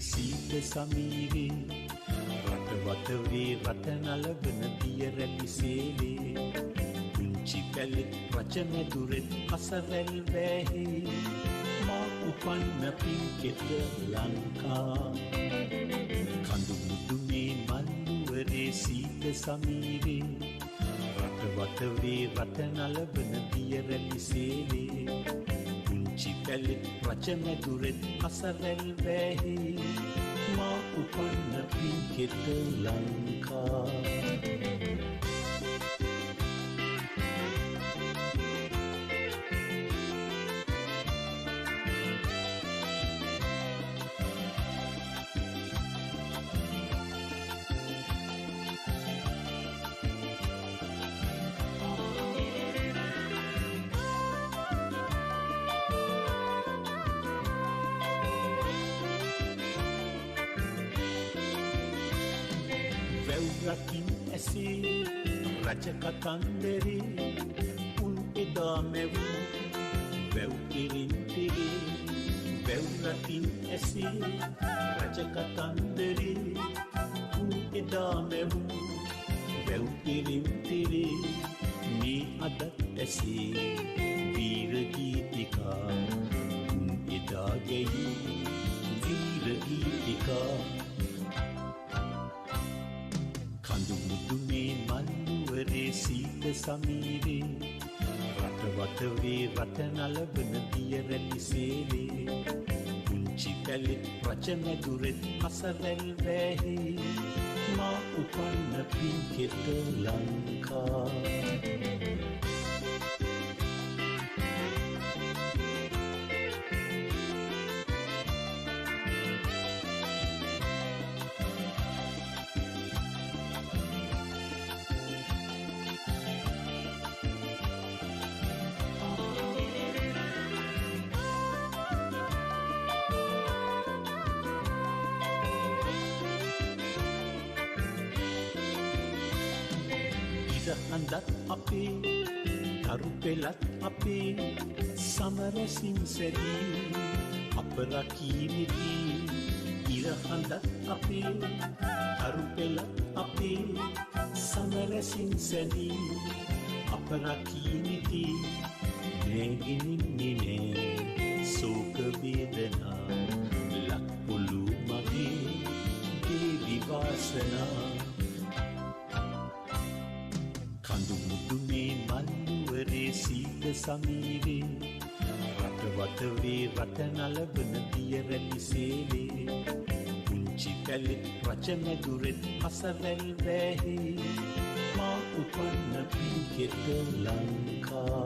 සීත සමීරේ රට වටවේ රට නලවන දිය රැලි සේලේ පුංචි පැලෙත් රචමැදුරෙත් අසවැල් වැහේ මා උපන්න පින්කෙත ලංකා කඳු මුදුනේ මල්නුවරේ සීත සමීරේ රට වටවේ රට නලවන දිය රැලි සේලේ පුංචි පැලෙත් රචමැදුරෙත් අසවැල් වැහේ මා උපන්න පින්කෙත ලංකා රකින් ඇසේ රජකතන්දරේ උන් එදා මැවූ වැව් කිරින්තරේ වැව් රකින් ඇසේ රජකතන්දරේ උන් එදා මැවූ වැව් කිරින්තරේ මේ අදත් ඇසේ වීර ගීතිකා උන් එදා ගැයූ වීර ගීතිකා මුදුනේ මල්නුවරේ සීත සමීරේ රට වටවේ රට නලවන දිය රැලි සේලේ පුංචි පැලෙත් රචමැදුරෙත් අසවැල් වැහේ මා උපන්න පින්කෙත ලංකා අඳත් අපේ තරු පෙළත් අපේ සමරසින් සැදී අප රකීනිති ඉර හඳත් අපේ තරු පෙළත් අපේ සමරසින් සැදී අප රකීනිති නැගිනින්නේ නෑ සෝක වේදනා ලක්පොළු මගේ දේවි වාසනා කඳු මුදුනේ මල්නුවරේ සීත සමීරේ රට වටවේ රට නලවන දිය රැලි සේලේ පුංචි පැලෙත් රචමැදුරෙත් අසවැල් වැහේ මා උපන්න පින්කෙත ලංකා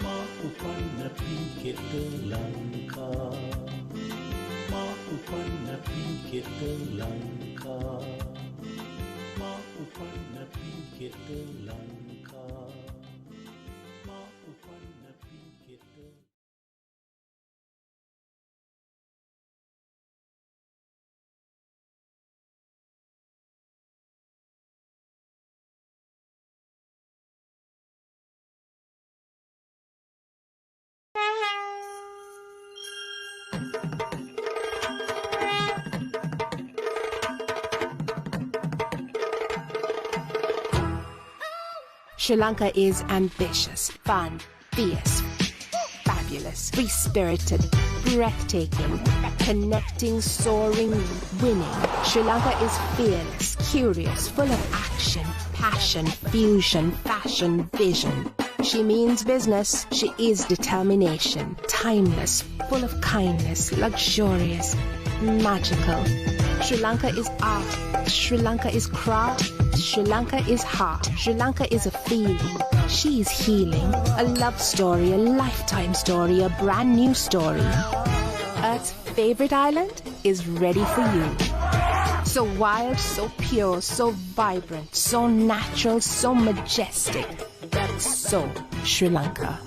මා උපන්න පින්කෙත ලංකා මා උපන්න පින්කෙත ලංකා මා උපන්න පින්කෙත ලංකා මා උපන්න පින්කෙත Sri Lanka is ambitious, fun, fierce, fabulous, free-spirited, breathtaking, connecting, soaring, winning. Sri Lanka is fearless, curious, full of action, passion, fusion, fashion, vision. She means business. She is determination, timeless, full of kindness, luxurious, magical. Sri Lanka is art. Sri Lanka is craft. Sri Lanka is heart. Sri Lanka is a feeling. She's healing. A love story, a lifetime story, a brand new story. Earth's favorite island is ready for you. So wild, so pure, so vibrant, so natural, so majestic. That's so Sri Lanka.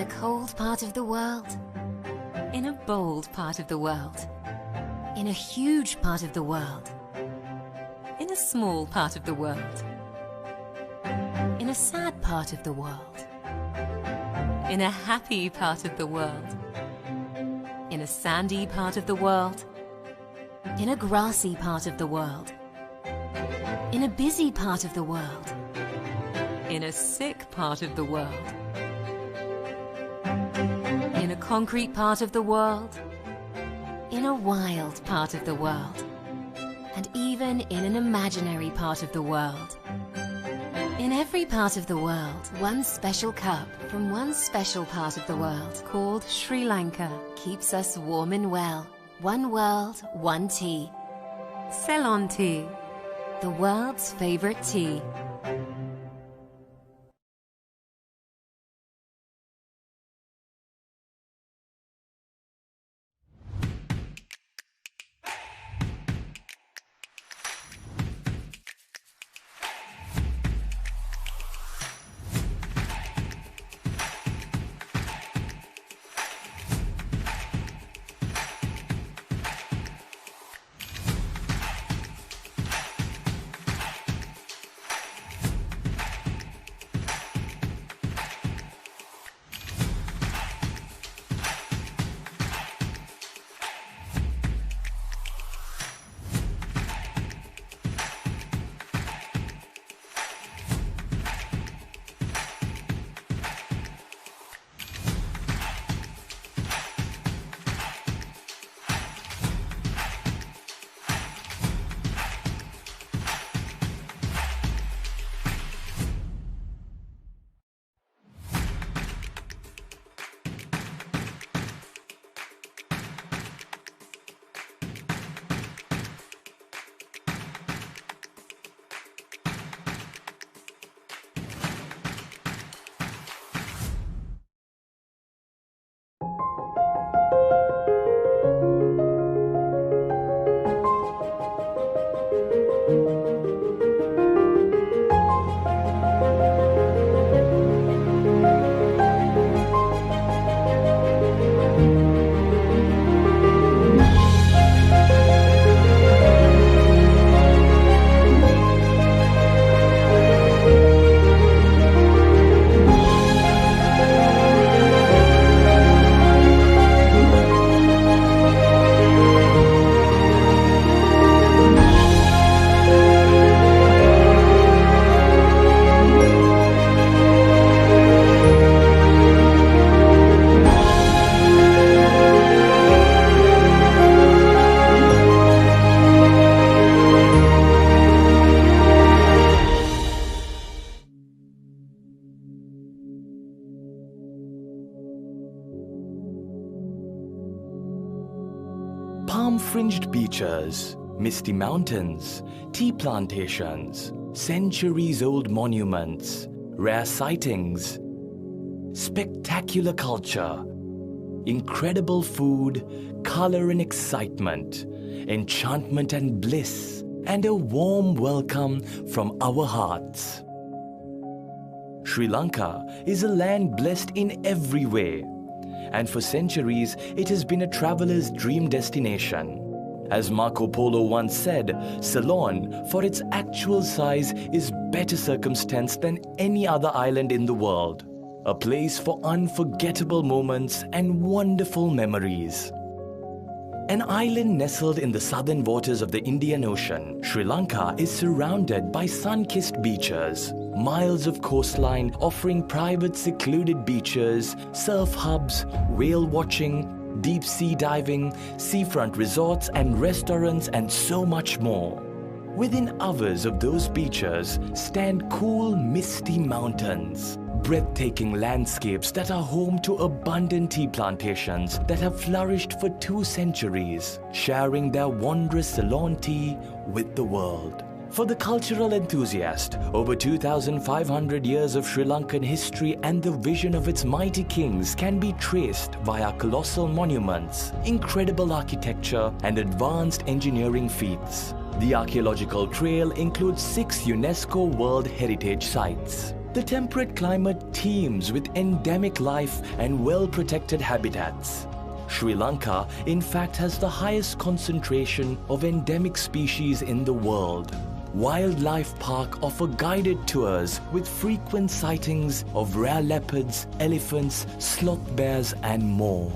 a cold part of the world, in a bold part of the world, in a huge part of the world, in a small part of the world, in a sad part of the world, in a happy part of the world, in a sandy part of the world, in a grassy part of the world, in a busy part of the world, in a sick part of the world, in a concrete part of the world, in a wild part of the world, and even in an imaginary part of the world. In every part of the world, one special cup from one special part of the world, called Sri Lanka, keeps us warm and well. One world, one tea. Ceylon tea, the world's favorite tea. Palm-fringed beaches, misty mountains, tea plantations, centuries-old monuments, rare sightings, spectacular culture, incredible food, color and excitement, enchantment and bliss, and a warm welcome from our hearts. Sri Lanka is a land blessed in every way, and for centuries it has been a traveler's dream destination. As Marco Polo once said, Ceylon, for its actual size, is better circumstanced than any other island in the world. A place for unforgettable moments and wonderful memories. An island nestled in the southern waters of the Indian Ocean, Sri Lanka is surrounded by sun-kissed beaches, miles of coastline offering private secluded beaches, surf hubs, whale watching, deep sea diving, seafront resorts and restaurants, and so much more. Within hours of those beaches stand cool, misty mountains, breathtaking landscapes that are home to abundant tea plantations that have flourished for 2 centuries, sharing their wondrous Ceylon tea with the world. For the cultural enthusiast, over 2,500 years of Sri Lankan history and the vision of its mighty kings can be traced via colossal monuments, incredible architecture, and advanced engineering feats. The archaeological trail includes 6 UNESCO World Heritage Sites. The temperate climate teems with endemic life and well-protected habitats. Sri Lanka, in fact, has the highest concentration of endemic species in the world. Wildlife Park offer guided tours with frequent sightings of rare leopards, elephants, sloth bears and more.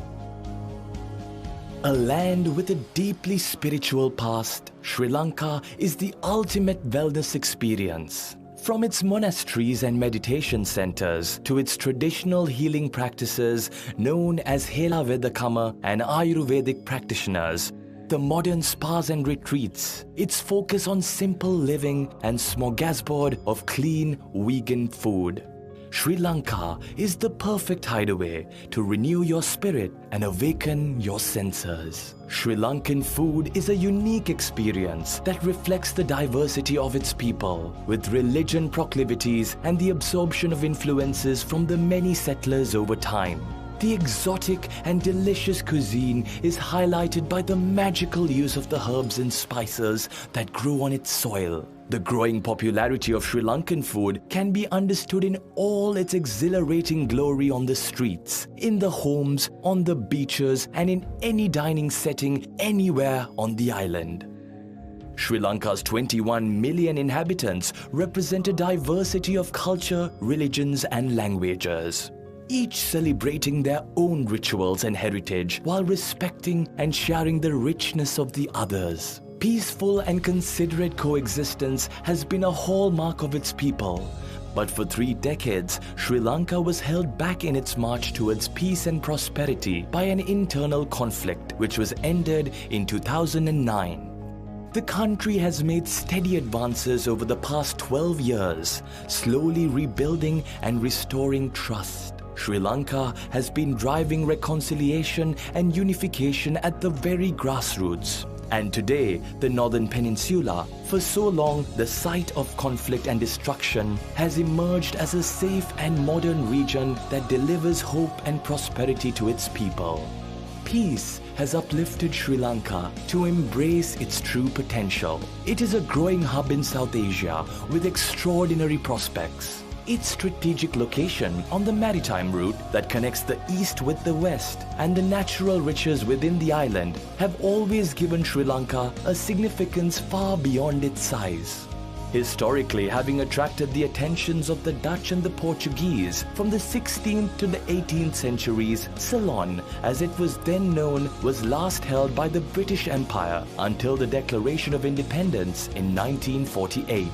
A land with a deeply spiritual past, Sri Lanka is the ultimate wellness experience. From its monasteries and meditation centers to its traditional healing practices known as Hela Vedakama and Ayurvedic practitioners, the modern spas and retreats, its focus on simple living and smorgasbord of clean vegan food. Sri Lanka is the perfect hideaway to renew your spirit and awaken your senses. Sri Lankan food is a unique experience that reflects the diversity of its people, with religion proclivities and the absorption of influences from the many settlers over time. The exotic and delicious cuisine is highlighted by the magical use of the herbs and spices that grow on its soil. The growing popularity of Sri Lankan food can be understood in all its exhilarating glory on the streets, in the homes, on the beaches, and in any dining setting anywhere on the island. Sri Lanka's 21 million inhabitants represent a diversity of culture, religions, and languages, each celebrating their own rituals and heritage while respecting and sharing the richness of the others. Peaceful and considerate coexistence has been a hallmark of its people. But for 3 decades, Sri Lanka was held back in its march towards peace and prosperity by an internal conflict which was ended in 2009. The country has made steady advances over the past 12 years, slowly rebuilding and restoring trust. Sri Lanka has been driving reconciliation and unification at the very grassroots. And today, the Northern Peninsula, for so long the site of conflict and destruction, has emerged as a safe and modern region that delivers hope and prosperity to its people. Peace has uplifted Sri Lanka to embrace its true potential. It is a growing hub in South Asia with extraordinary prospects. Its strategic location on the maritime route that connects the east with the west and the natural riches within the island have always given Sri Lanka a significance far beyond its size. Historically, having attracted the attentions of the Dutch and the Portuguese from the 16th to the 18th centuries, Ceylon, as it was then known, was last held by the British Empire until the Declaration of Independence in 1948.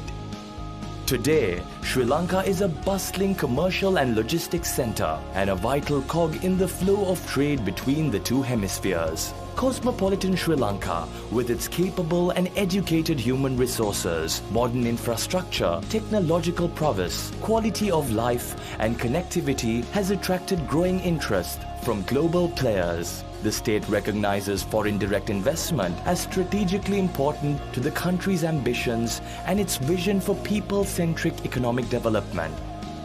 Today, Sri Lanka is a bustling commercial and logistics center and a vital cog in the flow of trade between the two hemispheres. Cosmopolitan Sri Lanka, with its capable and educated human resources, modern infrastructure, technological prowess, quality of life, and connectivity, has attracted growing interest from global players. The state recognizes foreign direct investment as strategically important to the country's ambitions and its vision for people-centric economic development.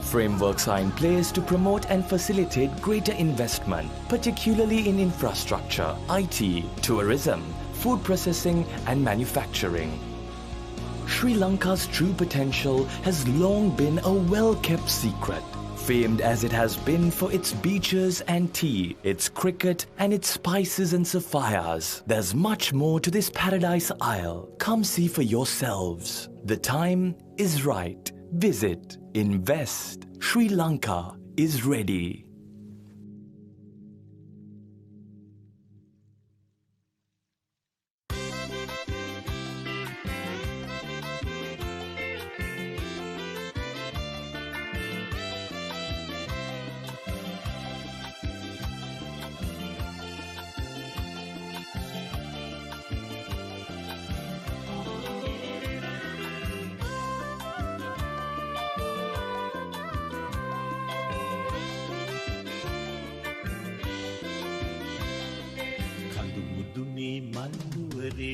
Frameworks are in place to promote and facilitate greater investment, particularly in infrastructure, IT, tourism, food processing, and manufacturing. Sri Lanka's true potential has long been a well-kept secret. Famed as it has been for its beaches and tea, its cricket and its spices and sapphires, there's much more to this paradise isle. Come see for yourselves. The time is right. Visit, invest. Sri Lanka is ready.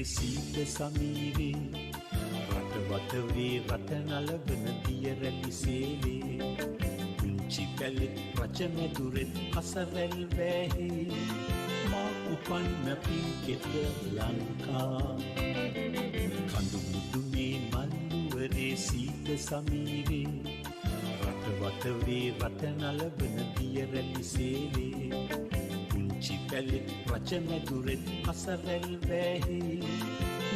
සීත සමීරේ රටවටවේ රට නලවන දිය රැලි සේලේ පුංචි පැලෙත් රචමැදුරෙත් අසවැල් වැහේ මා උපන්න පින්කෙත ලංකා කඳු මුදුනේ මල්නුවරේ සීත සමීරේ වතවතේ රට නලවන දිය රැලි සේලේ පුංචි පැලෙත් රචමැදුරෙත් අසවැල් වැහේ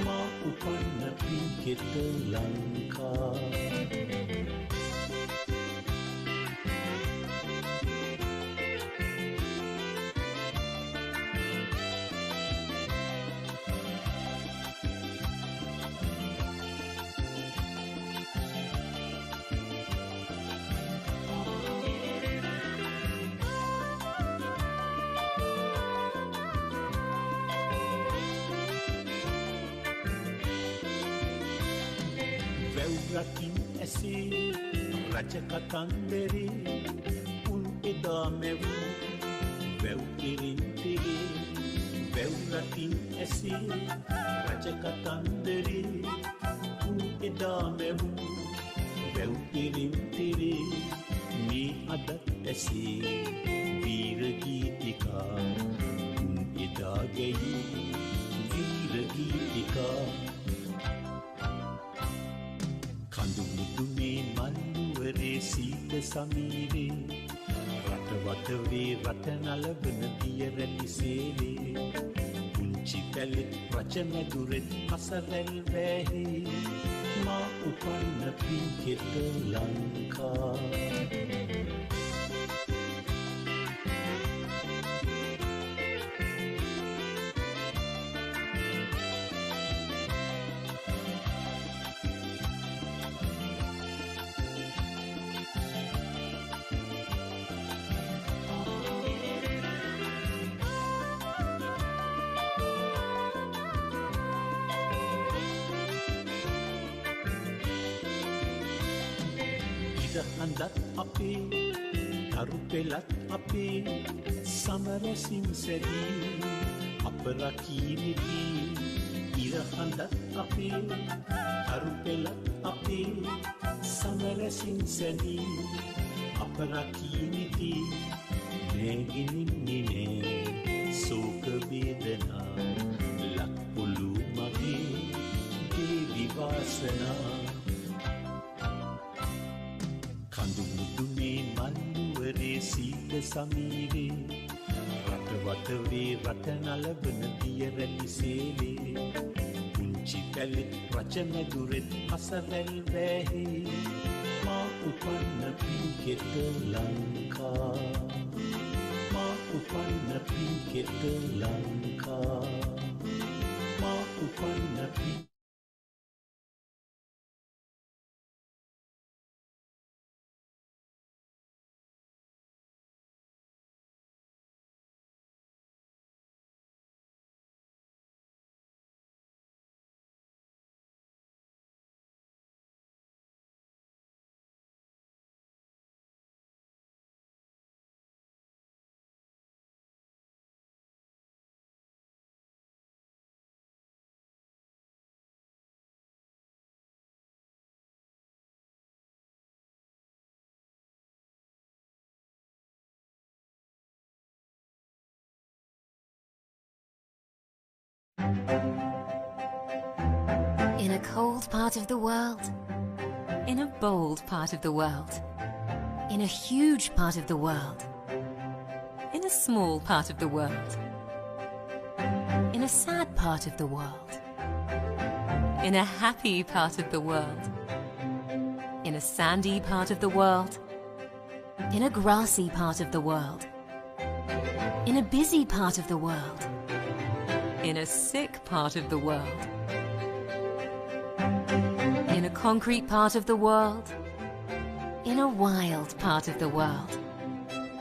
මා උපන්න පින්කෙත ලංකා වැව්රකින් ඇසේ රජකතන්දරේ උන් එදා මැවූ වැව් කිරින්තරේ වැව්රකින් ඇසේ රජකතන්දරේ උන් එදා මැවූ වැව් කිරින්තරේ මේ අදත් ඇසේ වීරගීතිකා උන් එදා ගැයූ වීරගීතිකා කඳුමුදුනේ මල්නුවරේ සීත සමීරේ රටවතවේ රට නලවන දිය රැලි සේලේ පුංචි පැලෙත් රචමැදුරෙත් අසවැල් වැහේ මා උපන්න පින්කෙත ලංකා හඳත් අපේ තරු පෙළත් අපේ සමරසින් සැදී අප රකීනිති ඉරහඳත් අපේ තරු පෙළත් අපේ සමරසින් සැදී අප රකීනිති නැගිනින්නේ නෑ සෝක වේදනා ලක්පොළු මගේ දේවි වාසනා කඳුමුදුනේ මල්නුවරේ සීත සමීරේ රටවතවේ රට නලවන දිය රැලි සේලේ පුංචි පැලෙත් රචමැදුරෙත් අසවැල් වැහේ මා උපන්න පින්කෙත ලංකා මා උපන්න පින්කෙත ලංකා මා උපන්න පින්කෙත In a cold part of the world, in a bold part of the world, in a huge part of the world, in a small part of the world, in a sad part of the world, in a happy part of the world, in a sandy part of the world, in a grassy part of the world, in a busy part of the world, in a sick part of the world, in a concrete part of the world, in a wild part of the world,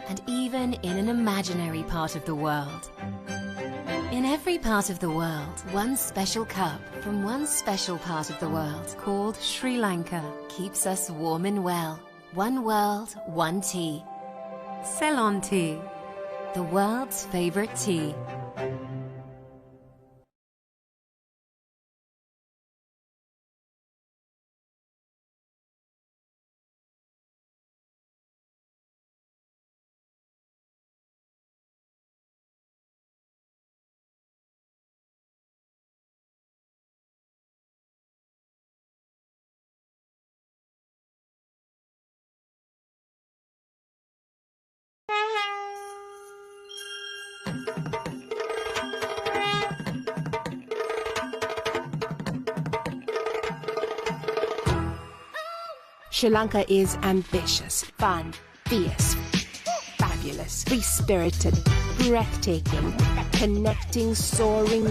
and even in an imaginary part of the world. In every part of the world, one special cup from one special part of the world, called Sri Lanka, keeps us warm and well. One world, one tea. Ceylon tea, the world's favorite tea. Sri Lanka is ambitious, fun, fierce, fabulous, free-spirited, breathtaking, connecting, soaring,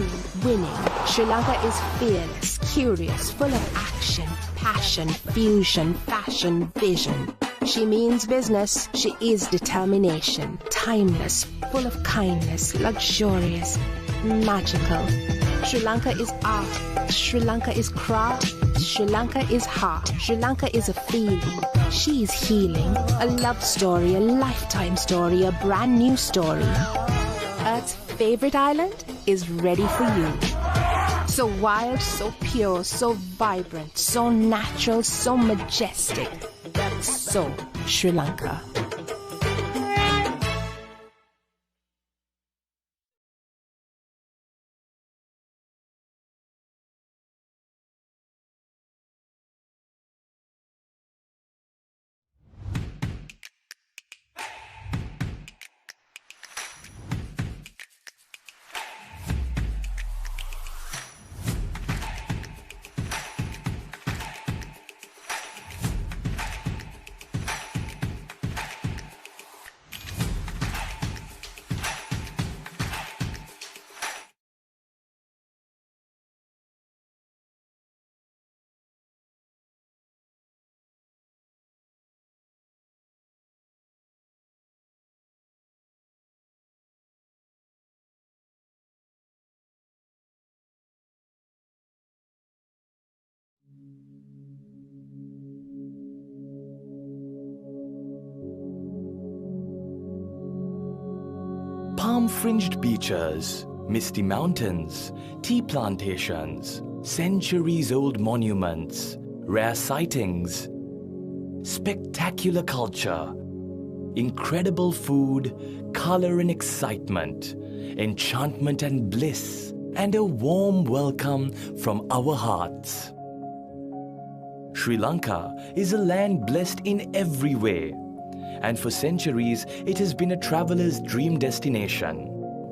winning. Sri Lanka is fearless, curious, full of action, passion, fusion, fashion, vision. She means business. She is determination, timeless, full of kindness, luxurious, magical. Sri Lanka is art. Sri Lanka is craft. Sri Lanka is heart. Sri Lanka is a feeling. She's healing. A love story, a lifetime story, a brand new story. Earth's favorite island is ready for you. So wild, so pure, so vibrant, so natural, so majestic. So Sri Lanka. Palm-fringed beaches, misty mountains, tea plantations, centuries-old monuments, rare sightings, spectacular culture, incredible food, color and excitement, enchantment and bliss, and a warm welcome from our hearts. Sri Lanka is a land blessed in every way, and for centuries it has been a traveler's dream destination.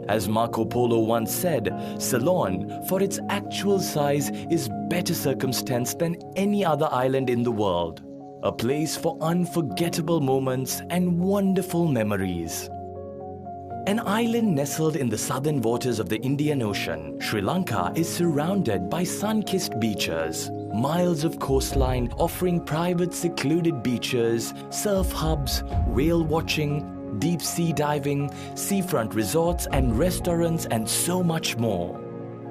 As Marco Polo once said, Ceylon, for its actual size, is better circumstanced than any other island in the world. A place for unforgettable moments and wonderful memories. An island nestled in the southern waters of the Indian Ocean, Sri Lanka is surrounded by sun-kissed beaches, miles of coastline offering private secluded beaches, surf hubs, whale watching, deep sea diving, seafront resorts and restaurants, and so much more.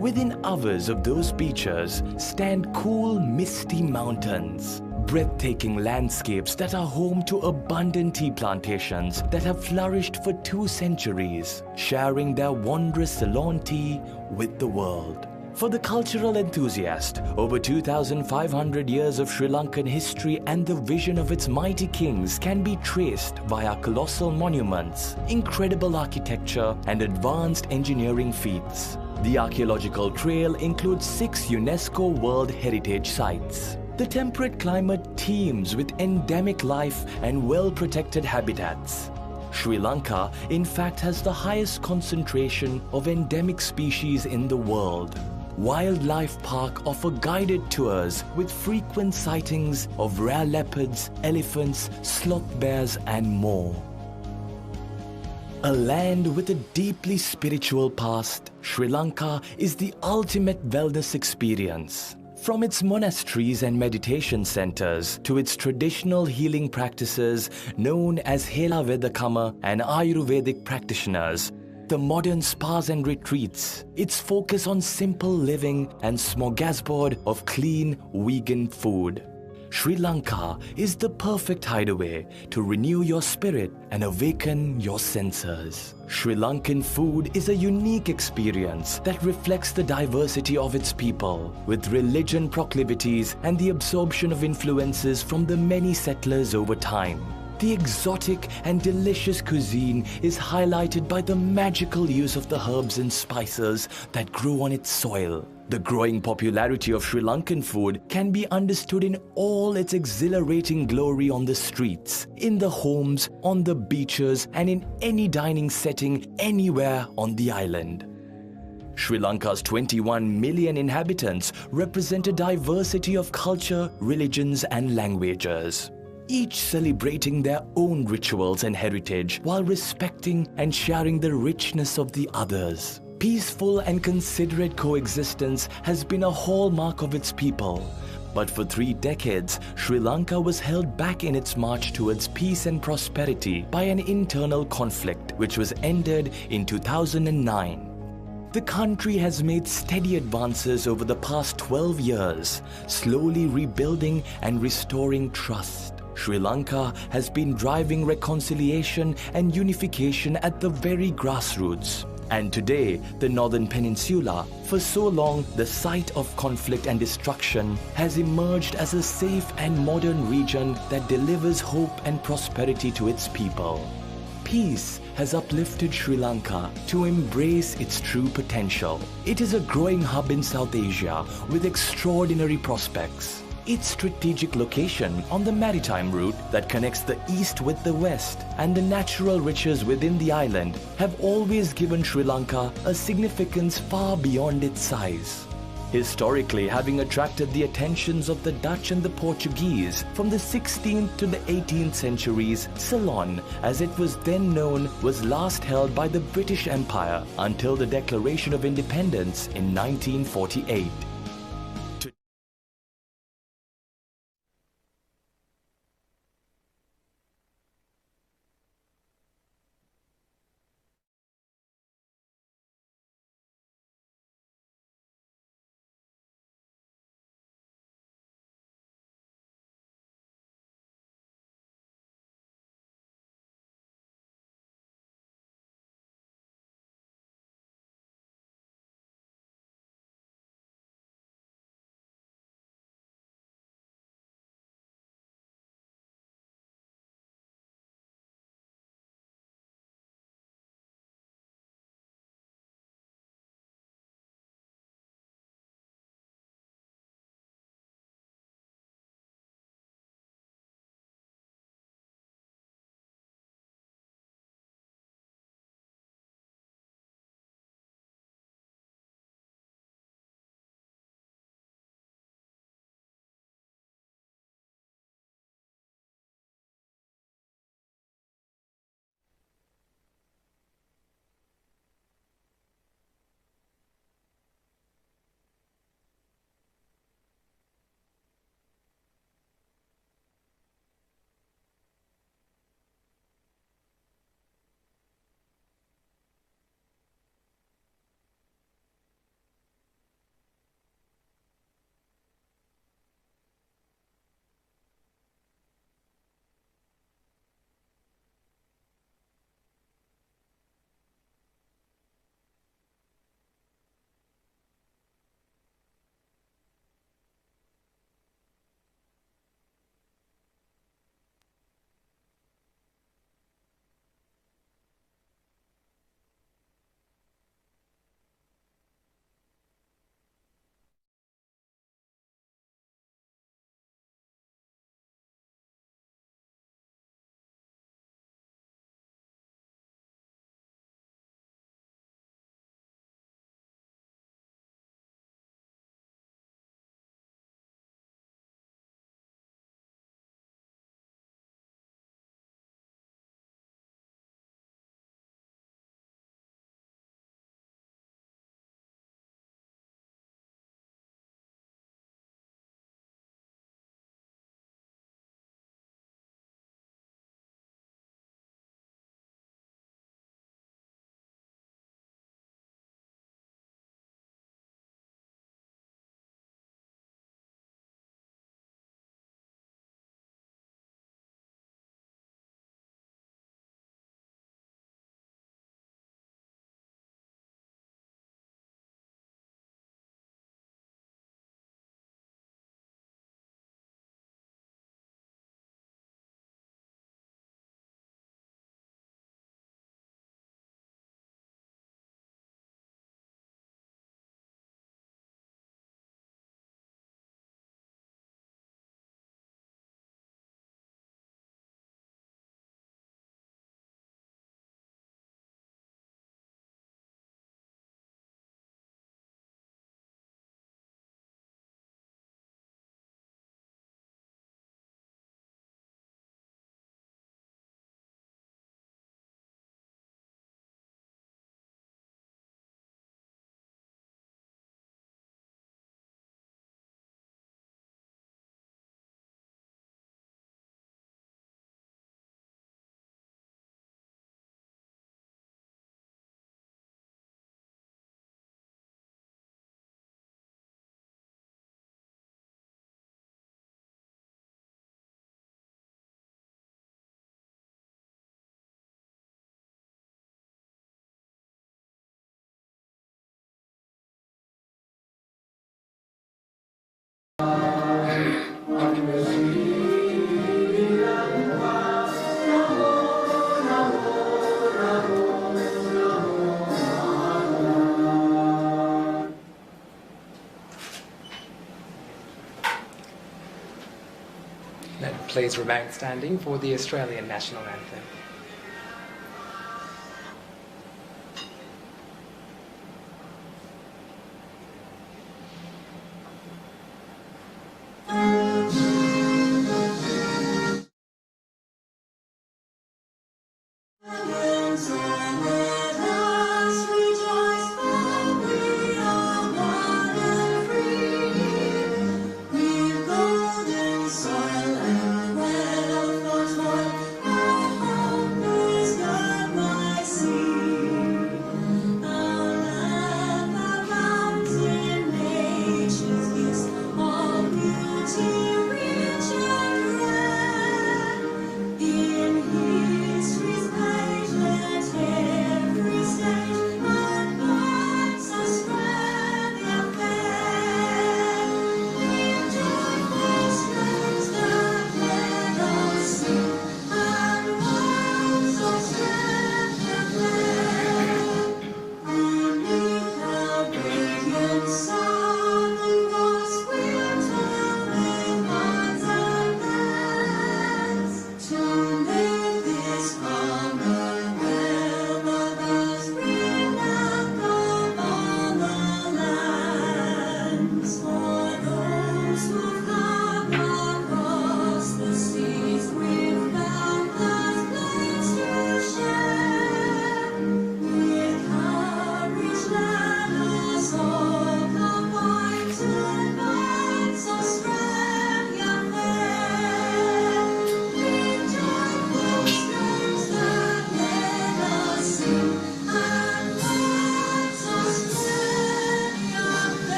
Within hours of those beaches stand cool, misty mountains, breathtaking landscapes that are home to abundant tea plantations that have flourished for 2 centuries, sharing their wondrous Ceylon tea with the world. For the cultural enthusiast, over 2,500 years of Sri Lankan history and the vision of its mighty kings can be traced via colossal monuments, incredible architecture, and advanced engineering feats. The archaeological trail includes 6 UNESCO World Heritage Sites. The temperate climate teems with endemic life and well-protected habitats. Sri Lanka, in fact, has the highest concentration of endemic species in the world. Wildlife Park offer guided tours with frequent sightings of rare leopards, elephants, sloth bears, and more. A land with a deeply spiritual past, Sri Lanka is the ultimate wellness experience. From its monasteries and meditation centers to its traditional healing practices known as Hela Vedakama and Ayurvedic practitioners, the modern spas and retreats, its focus on simple living and smorgasbord of clean vegan food. Sri Lanka is the perfect hideaway to renew your spirit and awaken your senses. Sri Lankan food is a unique experience that reflects the diversity of its people, with religion proclivities and the absorption of influences from the many settlers over time. The exotic and delicious cuisine is highlighted by the magical use of the herbs and spices that grow on its soil. The growing popularity of Sri Lankan food can be understood in all its exhilarating glory on the streets, in the homes, on the beaches, and in any dining setting anywhere on the island. Sri Lanka's 21 million inhabitants represent a diversity of culture, religions and languages, each celebrating their own rituals and heritage while respecting and sharing the richness of the others. Peaceful and considerate coexistence has been a hallmark of its people. But for 3 decades, Sri Lanka was held back in its march towards peace and prosperity by an internal conflict which was ended in 2009. The country has made steady advances over the past 12 years, slowly rebuilding and restoring trust. Sri Lanka has been driving reconciliation and unification at the very grassroots. And today, the Northern Peninsula, for so long the site of conflict and destruction, has emerged as a safe and modern region that delivers hope and prosperity to its people. Peace has uplifted Sri Lanka to embrace its true potential. It is a growing hub in South Asia with extraordinary prospects. Its strategic location on the maritime route that connects the east with the west and the natural riches within the island have always given Sri Lanka a significance far beyond its size. Historically, having attracted the attentions of the Dutch and the Portuguese from the 16th to the 18th centuries, Ceylon, as it was then known, was last held by the British Empire until the Declaration of Independence in 1948. Then please remain standing for the Australian National Anthem.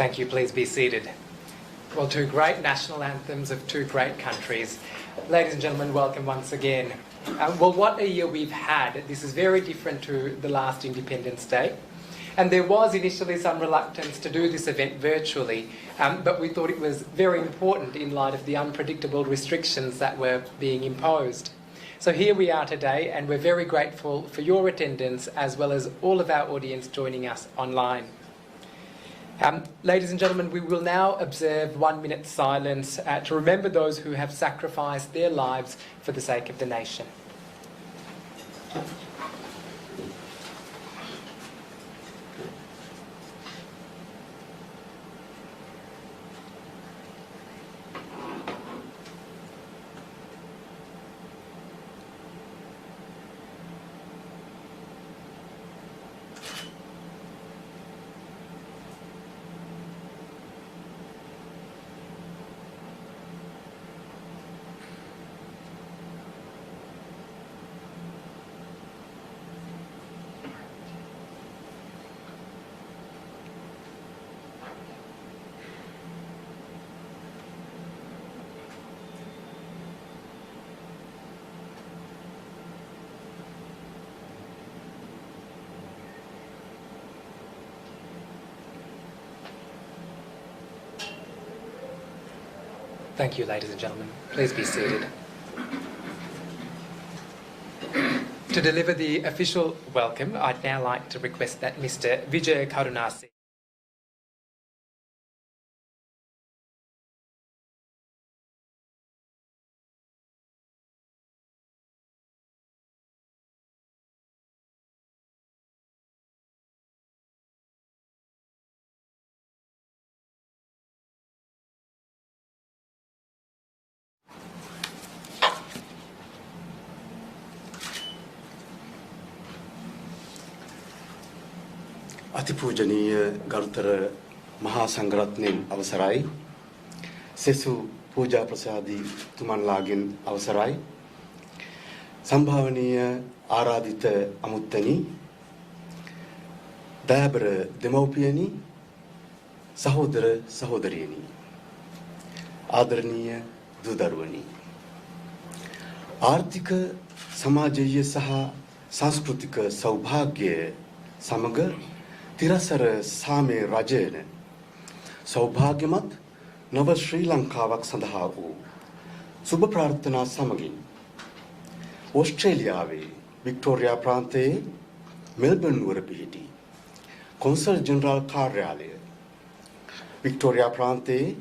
Thank you. Please be seated. Well, two great national anthems of two great countries. Ladies and gentlemen, welcome once again. Well, what a year we've had. This is very different to the last Independence Day. And there was initially some reluctance to do this event virtually, but we thought it was very important in light of the unpredictable restrictions that were being imposed. So here we are today, and we're very grateful for your attendance as well as all of our audience joining us online. Ladies and gentlemen, we will now observe 1 minute silence to remember those who have sacrificed their lives for the sake of the nation. Thank you, ladies and gentlemen. Please be seated. To deliver the official welcome, I'd now like to request that Mr. Vijay Karunase. අතිපූජනීය ගරුතර මහා සංඝරත්නයන් අවසරයි සෙසු පූජා ප්‍රසාදී තුමන්ලාගෙන් අවසරයි සම්භාවනීය ආරාධිත අමුත්තනි දයාබර දෙමව්පියනි සහෝදර සහෝදරියනි ආදරණීය දූ දරුවනි ආර්ථික සමාජීය සහ සංස්කෘතික සෞභාග්‍ය සමග තිරසර සාමේ රජයන සෞභාග්‍යමත් නව ශ්‍රී ලංකාවක් සඳහා වූ සුබ ප්‍රාර්ථනා සමගින් ඕස්ට්‍රේලියාවේ වික්ටෝරියා ප්‍රාන්තයේ මෙල්බර්න් නුවර පිහිටි කොන්සල් ජෙනරාල් කාර්යාලය වික්ටෝරියා ප්‍රාන්තයේ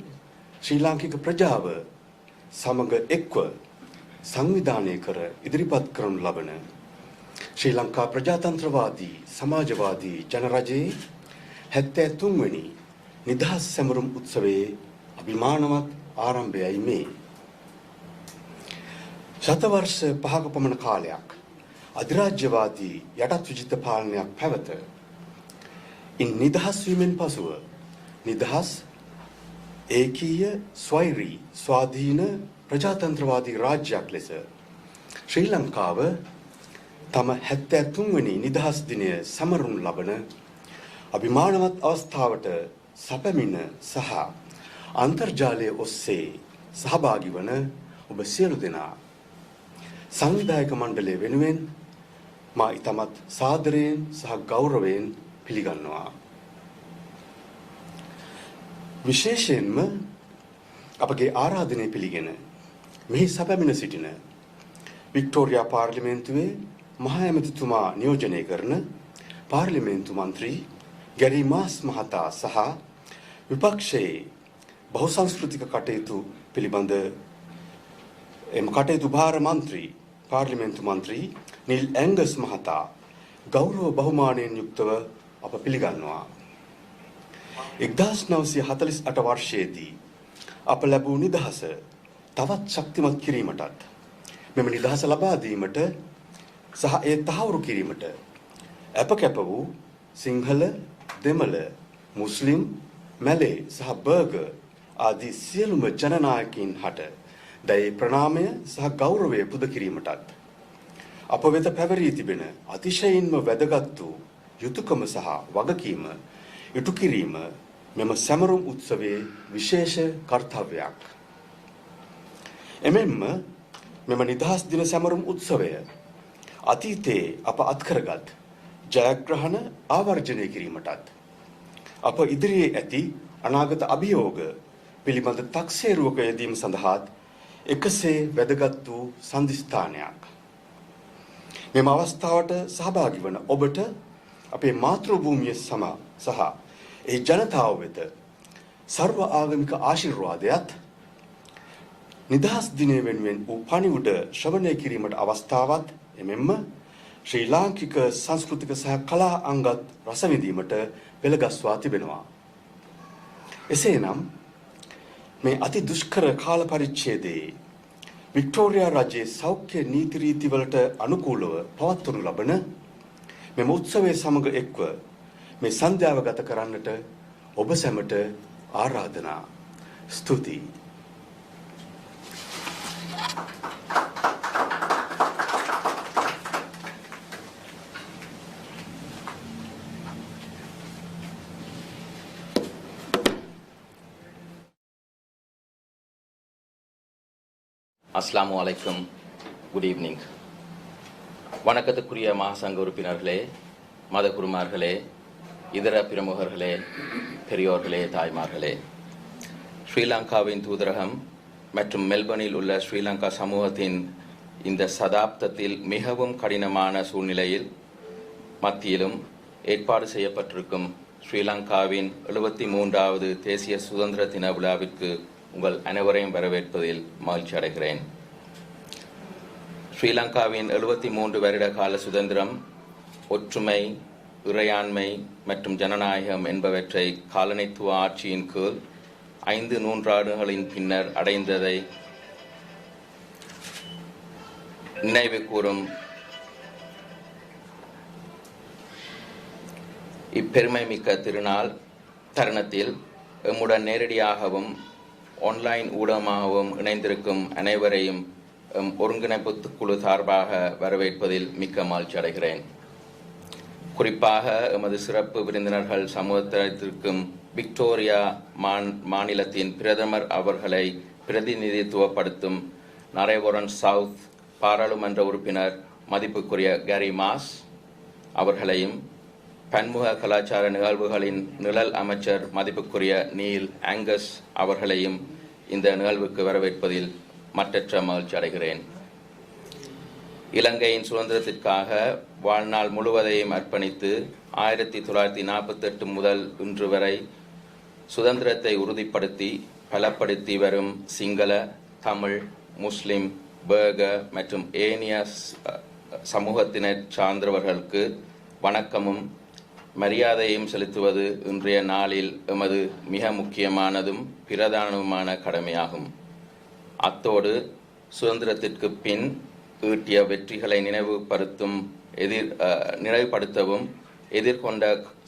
ශ්‍රී ලාංකික ප්‍රජාව සමග එක්ව සංවිධානය කර ඉදිරිපත් කරනු ලබන ශ්‍රී ලංකා ප්‍රජාතන්ත්‍රවාදී සමාජවාදී ජනරජයේ 73 වෙනි නිදහස් සැමරුම් උත්සවයේ අභිමානවත් ආරම්භයයි මේ. ශතවර්ෂ 5ක පමණ කාලයක් අධිරාජ්‍යවාදී යටත් විජිත පාලනයක් පැවත ඉන් නිදහස් වීමෙන් පසුව නිදහස් ඒකීය ස්වෛරී ස්වාධීන ප්‍රජාතන්ත්‍රවාදී රාජ්‍යයක් ලෙස ශ්‍රී ලංකාව තම 73 වෙනි නිදහස් දිනය සමරුම් ලබන අභිමානවත් අවස්ථාවට සැපමින සහ අන්තර්ජාලය ඔස්සේ සහභාගී වන ඔබ සියලු දෙනා සංවිධායක මණ්ඩලය වෙනුවෙන් මා ඉතාමත් සාදරයෙන් සහ ගෞරවයෙන් පිළිගන්නවා. විශේෂයෙන්ම අපගේ ආරාධනය පිළිගෙන මෙහි සැපමින සිටින වික්ටෝරියා පාර්ලිමේන්තුවේ මහ ඇමතිතුමා නියෝජනය කරන පාර්ලිමේන්තු මන්ත්‍රී ගැරි මාස් මහතා සහ විපක්ෂයේ බහුසංස්කෘතික කටයුතු පිළිබඳ එම කටයුතු භාර මන්ත්‍රී පාර්ලිමේන්තු මන්ත්‍රී නිල් ඇංගස් මහතා ගෞරව බහුමානයෙන් යුක්තව අප පිළිගන්නවා. 1948 වර්ෂයේදී අප ලැබූ නිදහස තවත් ශක්තිමත් කිරීමටත් මෙම නිදහස ලබා දීමට සහ ඒ තහවුරු කිරීමට අපකැප වූ සිංහල, දෙමළ, මුස්ලිම්, මැලේ සහ බර්ගර් ආදී සියලුම ජනනායකයින් හට දෛ ප්‍රණාමය සහ ගෞරවය පුද කිරීමටත් අප වෙත පැවරී තිබෙන අතිශයින්ම වැදගත් වූ යුතුයකම සහ වගකීම ඉටු කිරීම මෙම සැමරුම් උත්සවයේ විශේෂ කර්තව්‍යයක්. එමෙන්ම මෙම නිදහස් දින සැමරුම් උත්සවය අතීතයේ අප අත්කරගත් ජයග්‍රහණ ආවර්ජනය කිරීමටත් අප ඉදිරියේ ඇති අනාගත අභියෝග පිළිබඳ තක්සේරුවක යෙදීම සඳහාත් එකසේ වැදගත් වූ සන්ධිස්ථානයක්. මෙම අවස්ථාවට සහභාගී වන ඔබට අපේ මාතෘ භූමිය සහ ඒ ජනතාව වෙත සර්ව ආගමික ආශිර්වාදයත් නිදහස් දිනය වෙනුවෙන් වූ පණිවුඩ ශ්‍රවණය කිරීමට අවස්ථාවත් එමෙන්ම ශ්‍රී ලාංකික සංස්කෘතික සහ කලා අංගත් රස විඳීමට පෙළගස්වා තිබෙනවා. එසේනම් මේ අති දුෂ්කර කාල පරිච්ඡේදයේ වික්ටෝරියා රජයේ සෞඛ්‍ය නීති රීතිවලට අනුකූලව පවත්වනු ලබන මෙම උත්සවයේ සමග එක්ව මේ සන්ධ්‍යාව ගත කරන්නට ඔබ සැමට ආරාධනා. ස්තුතියි. அஸ்ஸலாமு அலைக்கும். Good evening. வணக்கத்துக்குரிய மகாசங்க உறுப்பினர்களே, மத குருமார்களே, இதர பிரமுகர்களே, பெரியோர்களே, தாய்மார்களே, ஸ்ரீலங்காவின் தூதரகம் மற்றும் மெல்பர்னில் உள்ள ஸ்ரீலங்கா சமூகத்தின் இந்த சதாப்தத்தில் மிகவும் கடினமான சூழ்நிலையில் மத்தியிலும் ஏற்பாடு செய்யப்பட்டிருக்கும் ஸ்ரீலங்காவின் 73வது தேசிய சுதந்திர தின விழாவிற்கு உங்கள் அனைவரையும் வரவேற்பதில் மகிழ்ச்சி அடைகிறேன். ஸ்ரீலங்காவின் 73 வருட கால சுதந்திரம், ஒற்றுமை, இறையாண்மை மற்றும் ஜனநாயகம் என்பவற்றை காலனித்துவ ஆட்சியின் கீழ் 5 நூற்றாண்டுகளின் பின்னர் அடைந்ததை நினைவு கூறும் இப்பெருமை மிக்க திருநாள் தருணத்தில் எம்முடன் நேரடியாகவும் ஆன்லைன் ஊடகமாகவும் இணைந்திருக்கும் அனைவரையும் ஒருங்கிணைப்பு குழு சார்பாக வரவேற்பதில் மிக்க மகிழ்ச்சி அடைகிறேன். குறிப்பாக எமது சிறப்பு விருந்தினர்கள் சமூகத்திற்கும் விக்டோரியா மாநிலத்தின் பிரதமர் அவர்களை பிரதிநிதித்துவப்படுத்தும் நரேவரன் சவுத் பாராளுமன்ற உறுப்பினர் மதிப்புக்குரிய கேரி மாஸ் அவர்களையும், பன்முக கலாச்சார நிகழ்வுகளின் நிழல் அமைச்சர் மதிப்புக்குரிய நீல் ஆங்கஸ் அவர்களையும் இந்த நிகழ்வுக்கு வரவேற்பதில் மற்றற்ற மகிழ்ச்சி அடைகிறேன். இலங்கையின் சுதந்திரத்திற்காக வாழ்நாள் முழுவதையும் அர்ப்பணித்து 1948 முதல் இன்று வரை சுதந்திரத்தை உறுதிப்படுத்தி பலப்படுத்தி வரும் சிங்கள, தமிழ், முஸ்லிம், பேக மற்றும் ஏனைய சமூகத்தினர் சார்ந்தவர்களுக்கு வணக்கமும் மரியாதையும் செலுத்துவது இன்றைய நாளில் எமது மிக முக்கியமானதும் பிரதானமான கடமையாகும். அத்தோடு சுதந்திரத்திற்கு பின் ஈட்டிய வெற்றிகளை நினைவுபடுத்தவும் எதிர்கொண்ட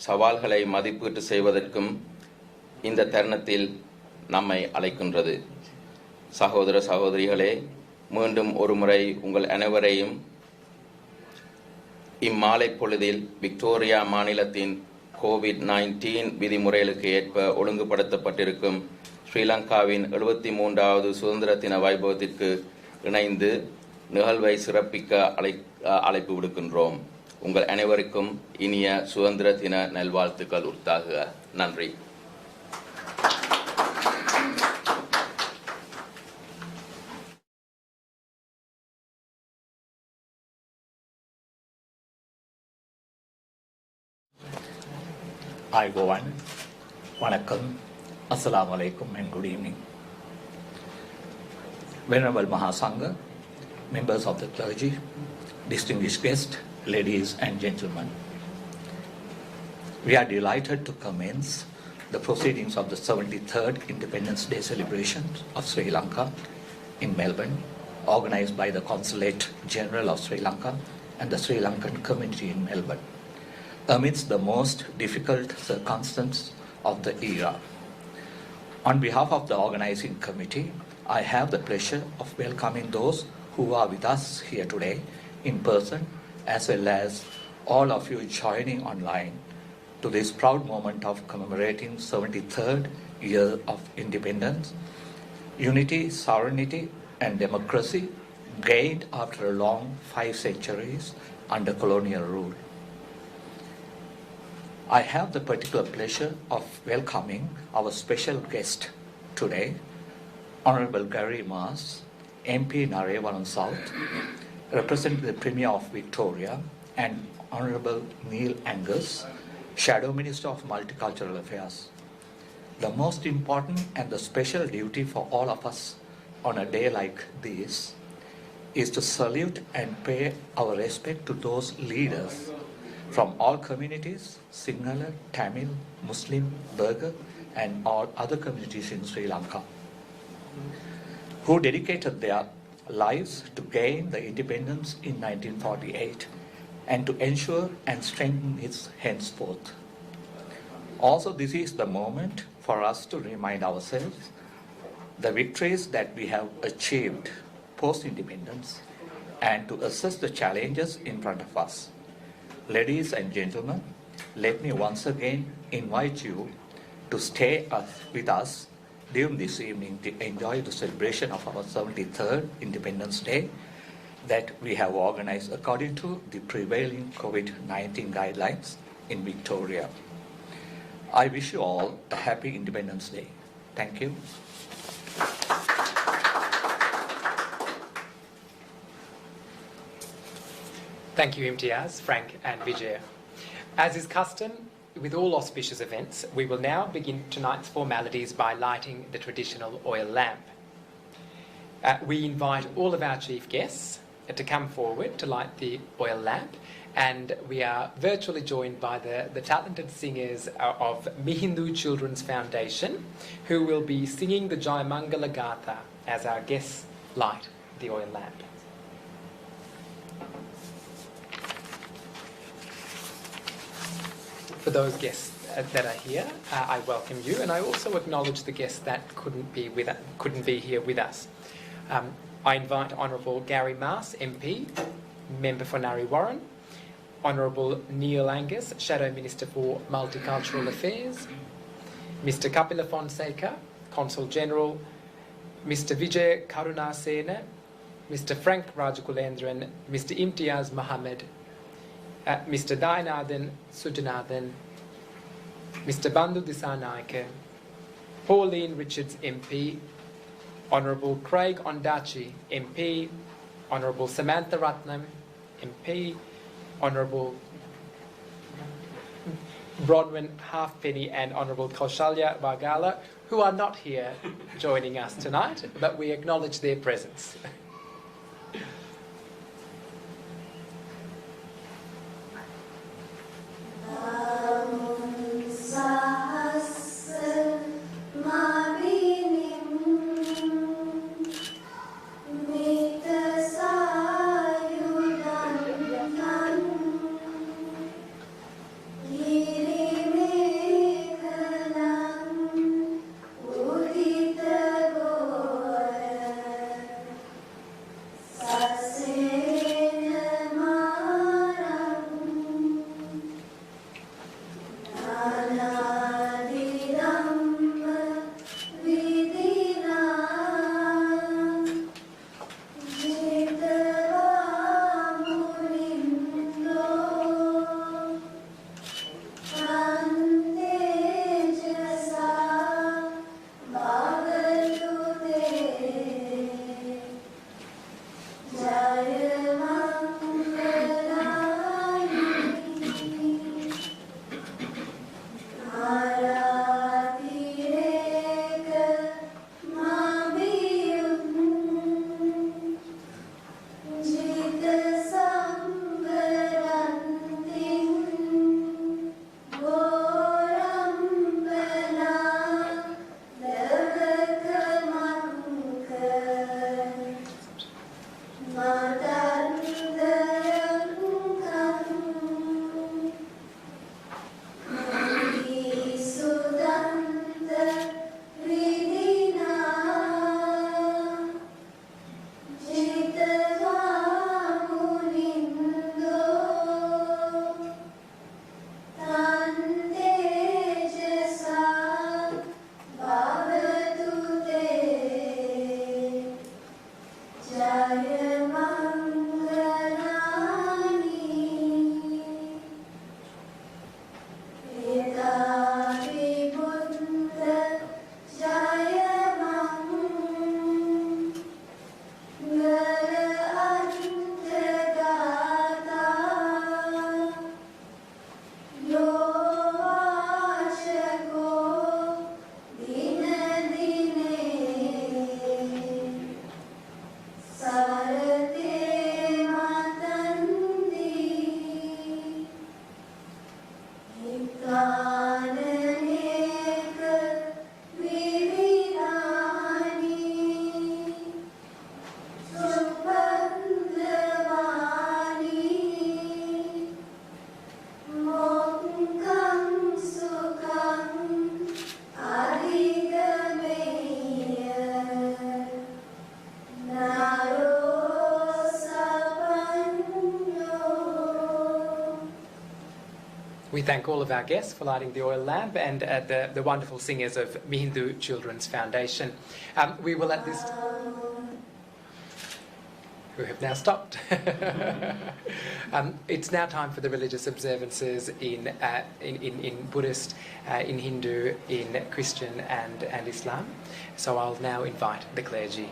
சவால்களை மதிப்பீட்டு செய்வதற்கும் இந்த தருணத்தில் நம்மை அழைக்கின்றது. சகோதர சகோதரிகளே, மீண்டும் ஒருமுறை உங்கள் அனைவரையும் இம்மாலை பொழுதில் விக்டோரியா மாநிலத்தின் COVID-19 விதிமுறைகளுக்கு ஏற்ப ஒழுங்குபடுத்தப்பட்டிருக்கும் ஸ்ரீலங்காவின் 73வது சுதந்திர தின வைபவத்திற்கு இணைந்து நிகழ்வை சிறப்பிக்க அழைப்பு விடுக்கின்றோம். உங்கள் அனைவருக்கும் இனிய சுதந்திர தின நல்வாழ்த்துக்கள் உற்சாக. நன்றி. Ayubowan, Vanakkam, Assalamu alaikum and good evening. Venerable Mahasangha, members of the clergy, distinguished guests, ladies and gentlemen. We are delighted to commence the proceedings of the 73rd Independence Day celebrations of Sri Lanka in Melbourne, organized by the Consulate General of Sri Lanka and the Sri Lankan community in Melbourne, amidst the most difficult circumstances of the era. On behalf of the organizing committee, I have the pleasure of welcoming those who are with us here today in person, as well as all of you joining online to this proud moment of commemorating 73rd year of independence, unity, sovereignty and democracy gained after a long 5 centuries under colonial rule. I have the particular pleasure of welcoming our special guest today, Honorable Gary Mars, MP Narevaram South, representing the Premier of Victoria, and Honorable Neil Angus, Shadow Minister of Multicultural Affairs. The most important and the special duty for all of us on a day like this is to salute and pay our respect to those leaders from all communities, Sinhala, Tamil, Muslim, Burgher, and all other communities in Sri Lanka, who dedicated their lives to gain the independence in 1948 and to ensure and strengthen its henceforth. Also, this is the moment for us to remind ourselves the victories that we have achieved post-independence and to assess the challenges in front of us. Ladies and gentlemen, let me once again invite you to stay with us during this evening to enjoy the celebration of our 73rd Independence Day that we have organized according to the prevailing COVID-19 guidelines in Victoria. I wish you all a happy Independence Day. Thank you. Thank you, Imtiaz, Frank and Vijay. As is custom with all auspicious events, we will now begin tonight's formalities by lighting the traditional oil lamp. We invite all of our chief guests to come forward to light the oil lamp, and we are virtually joined by the talented singers of Mihindu Children's Foundation, who will be singing the Jayamangala Gatha as our guests light the oil lamp. For those guests that are here, I welcome you, and I also acknowledge the guests that couldn't be here with us. I invite Honourable Gary Mars, MP, Member for Narre Warren, Honourable Neil Angus, Shadow Minister for Multicultural Affairs, Mr. Kapila Fonseca, Consul General, Mr. Vijay Karunasena, Mr. Frank Rajakulendran, Mr. Imtiaz Mohammed, Mr. Dayanathan Sujanathan, Mr. Bandhu Disanaike, Pauline Richards MP, Honourable Craig Ondaatje MP, Honourable Samantha Ratnam MP, Honourable Bronwyn Halfpenny and Honourable Kaushalya Bargala, who are not here joining us tonight, but we acknowledge their presence. We thank all of our guests for lighting the oil lamp and the wonderful singers of Mihindu Children's Foundation. We will at this... who have now stopped. It's now time for the religious observances in Buddhist, in Hindu, in Christian and Islam. So I'll now invite the clergy.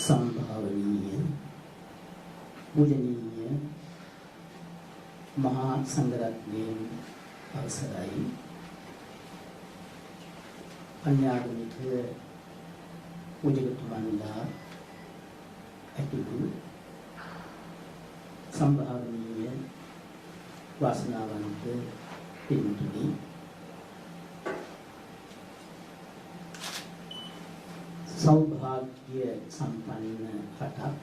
සම්භාවනීය පූජනීය මහා සංඝරත්නයන් අවසරයි අන්‍යාගමික පූජකතුමන්ලා ඇතුළු සම්භාවනීය වාසනාවන්ත පින්තුනි सौभाग्य संपन्न रटक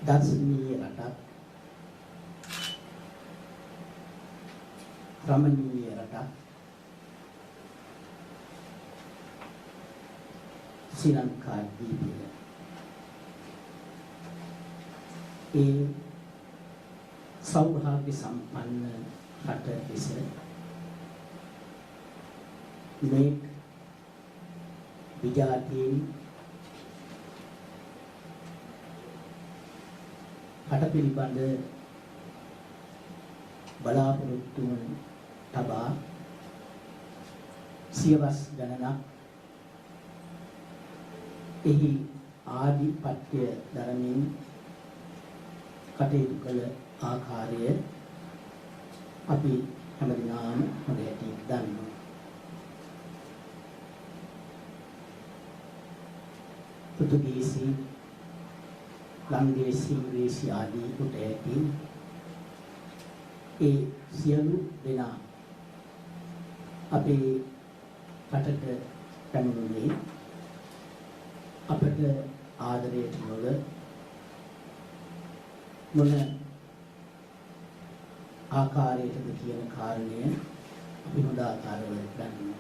दर्शनीय रटक रमणीय रटक श्रीलंका द्वीप ये सौभाग्य संपन्न रटक इसे මේක විජාතීන් රට පිළිබඳ බලාපොරොත්තු තබා සියවස් ගණනක් එහි ආධිපත්‍ය දරමින් කටයුතු කළ ආකාරය අපි හැමදෙනාම හොඳට දන්නවා. පෘතුගීසි, ලන්දේසි, ඉංග්‍රීසි ආදී කොට ඇති ඒ සියලු දෙනා අපේ රටට පැමිණුනේ අපට ආදරයට නොල මොන ආකාරයටද කියන කාරණය අපි හොඳ ආකාරව දන්නවා.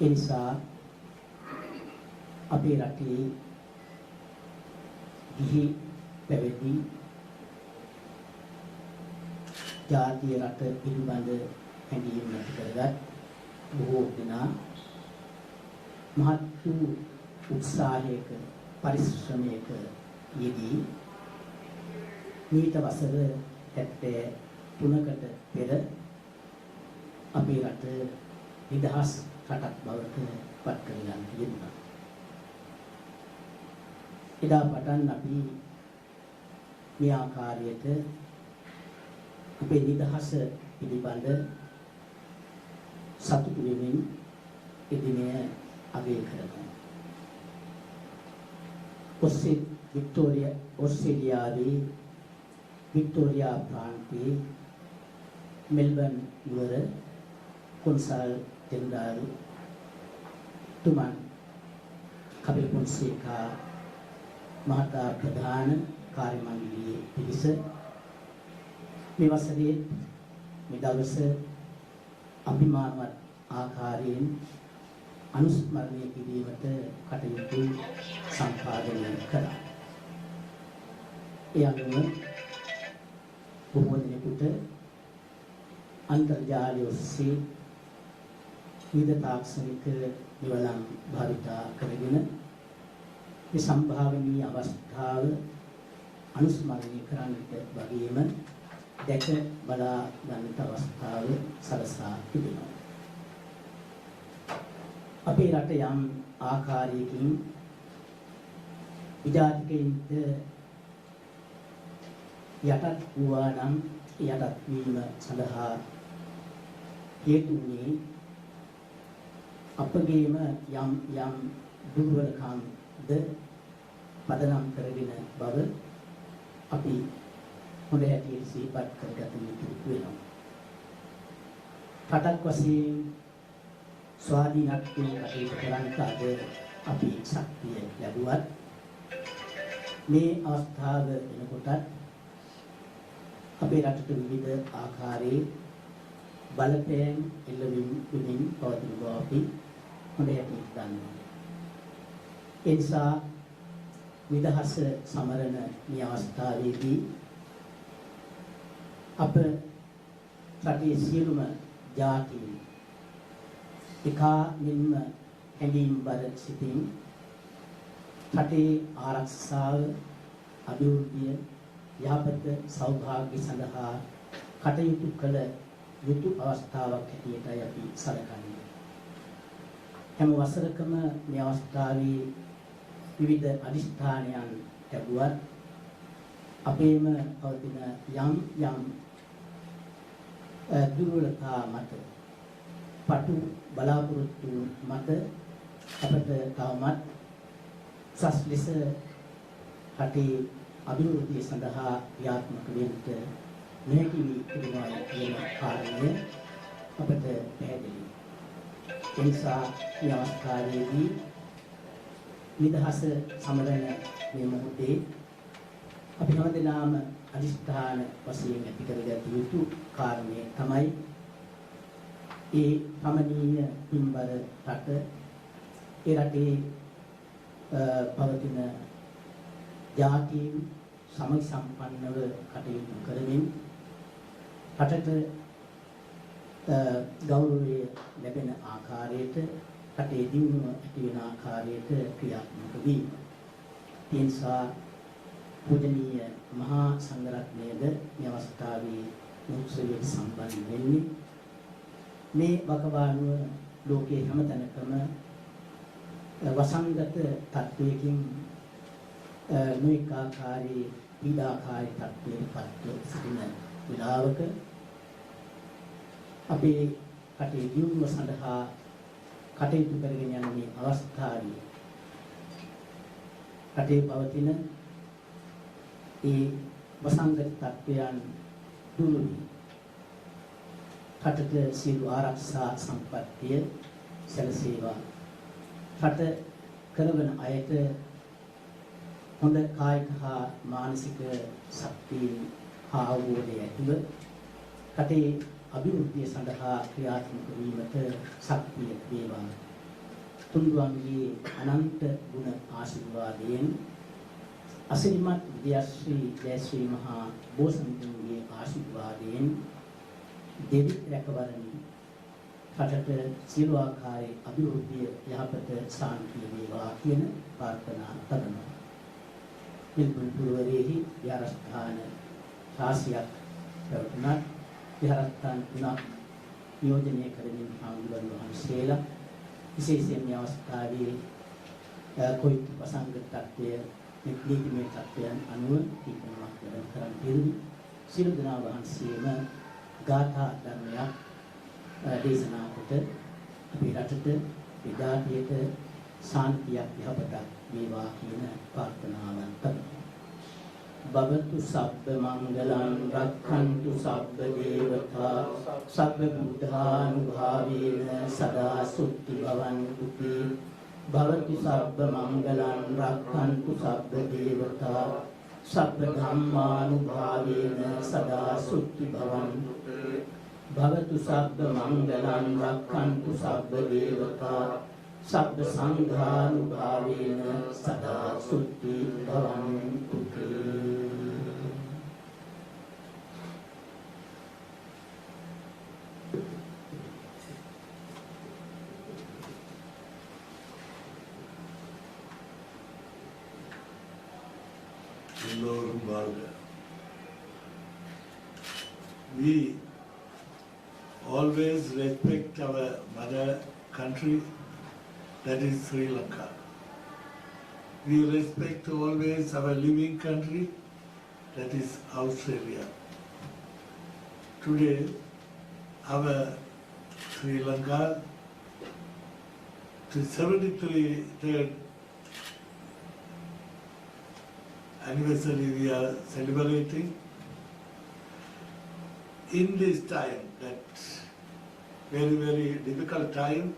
ඒ නිසා අපේ රටේ ගිහි පැවිදි ජාතිය රට පිළිබඳ හැඟීම් ඇති කරගත් බොහෝ දෙනා මහත් වූ උත්සාහයක පරිශ්‍රමයක යෙදී මීට වසර 73කට පෙර අපේ රට නිදහස් රටක් බවට පත් කරගන්න යෙදුණා. එදා පටන් අපි මේ ආකාරයට අපේ නිදහස පිළිබඳ සතුටු වෙමින් එදිනය අගය කරනවා. ඔස්ට්‍රේලියාවේ වික්ටෝරියා ප්‍රාන්තයේ මෙල්බර්න් නුවර කොන්සල් ජෙනරාල් තුමන් කපිල පොන්සේකා මහතා ප්‍රධාන කාර්ය මණ්ඩලයේ පිරිස මේ වසරේ මේ දවස අභිමානවත් ආකාරයෙන් අනුස්මරණය කිරීමට කටයුතු සම්පාදනය කළා. ඒ අනුව බොහෝ දෙනෙකුට අන්තර්ජාලය ඔස්සේ විවිධ තාක්ෂණික නිවලම් භාවිතා කරගෙන මේ සම්භාවනීය අවස්ථාව අනුස්මරණය කරන්නට වගේම දැක බලා ගන්නට අවස්ථාව සලසා තිබෙනවා. අපේ රට යම් ආකාරයකින් විජාතිකයින්ට යටත් වූවා නම් යටත් වීම සඳහා හේතු වුණේ අපගේම යම් දුර්වලකම්ද පදනම් කරගෙන බව අපි හොඳ හැටියට සිහිපත් කරගත යුතු වෙනවා. රටක් වශයෙන් ස්වාධීනත්වයෙන් කටයුතු කරන්නට අද අපි ශක්තිය ලැබුවත් මේ අවස්ථාව වෙනකොටත් අපේ රටට විවිධ ආකාරයේ බලපෑම් එල්ලවීම් පවතින බව අපි හොඳ හැටියට දන්නවා. ඒ නිසා නිදහස සමරන මේ අවස්ථාවේදී අප රටේ සියලුම ජාතීන් එකා මෙන්ම හැඟීම් බර සිටින් රටේ ආරක්ෂාව, අභිවෘද්ධිය, යහපත, සෞභාග්‍ය සඳහා කටයුතු කළ යුතු අවස්ථාවක් හැටියටයි අපි සැලකන්නේ. හැම වසරකම මේ අවස්ථාවේ විවිධ අදිෂ්ඨානයන් ලැබුවත් අපේම පවතින යම් දුර්වලතා මත පටු බලාපොරොත්තු මත අපට තවමත් උසස් ලෙස රටේ අභිවෘද්ධිය සඳහා ක්‍රියාත්මක වෙන්න නොහැකි වී තිබෙනවා කියන කාරණය අපට පැහැදිලියි. ඒ නිසා මේ අවස්ථාවේදී නිදහස සමරන මේ මොහොතේ අපි හැමදෙනාම අදිෂ්ඨාන වශයෙන් ඇති කරගත යුතු කාරණය තමයි ඒ රමණීය පින්බර රට, ඒ රටේ පවතින ජාතීන් සමග සම්පන්නව කටයුතු කරමින් රටට ගෞරවය ලැබෙන ආකාරයට, රටේ දියුණුව ඇති වෙන ආකාරයට ක්‍රියාත්මක වීම. ඒ නිසා පූජනීය මහා සංඝරත්නයද මේ අවස්ථාවේ උත්සවයට සම්බන්ධ වෙන්නේ. මේ වකවානුව ලෝකයේ හැමතැනකම වසංගත තත්වයකින් නොඑක ආකාරයේ පීඩාකාරී තත්වයකට පත්ව සිටින විලාවක අපේ රටේ දියුණුව සඳහා කටයුතු කරගෙන යන මේ අවස්ථාවේ රටේ පවතින ඒ වසංගත තත්වයන් දුරු වී රටට සියලු ආරක්ෂා සම්පත්තිය සැලසේවා. රට කරවන අයට හොඳ කායික හා මානසික ශක්තිය හා අවබෝධය ඇතිව රටේ අභිවෘද්ධිය සඳහා ක්‍රියාත්මක වීමට ශක්තිය වේවා. තුන්වන්ගේ අනන්ත ගුණ ආශිර්වාදයෙන් අසිරිමත් විද්‍යාශ්‍රී ජයශ්‍රී මහා බෝසත්ණන්ගේ ආශිර්වාදයෙන් දෙවි රැකවරණි රටට සියලු ආකාරයේ අභිවෘද්ධිය යහපත ශාන්තිය වේවා කියන ප්‍රාර්ථනා කරනවා. මෙල්බන් පුරවරයෙහි විහාරස්ථාන රාශියක් පැවතුණත් විහාරස්ථාන තුනක් නියෝජනය කරමින් හාමුදුරුවන් වහන්සේලා විශේෂයෙන් මේ අවස්ථාවේ කොයිත් වසංගත තත්ත්වය නිත්‍යමය තත්ත්වයන් අනුව තීරණයක් කරන් තිරුණි. සියලු දෙනා වහන්සේම ගාථා ධර්මයක් දේශනා කොට අපේ රටට විදාතියට ශාන්තියක් යහපතක් වේවා කියන ප්‍රාර්ථනාවන් කරනවා. භවතු සබ්බ මංගලං රක්ඛන්තු සබ්බ දේවතා සබ්බ බුද්ධානුභාවේන සදා සුත්ති භවන්තු තේ භවතු සබ්බ මංගලං රක්ඛන්තු සබ්බ දේවතා සබ්බ ධම්මානුභාවේන සදා සුත්ති භවන්තු තේ භවතු සබ්බ මංගලං රක්ඛන්තු සබ්බ දේවතා සබ්බ සංඝානුභාවේන සදා සුත්ති භවන්තු තේ. We always respect our mother country, that is Sri Lanka. We respect always our living country, that is Australia. Today, our Sri Lanka, the 73rd anniversary we are celebrating. In this time, that very, very difficult time,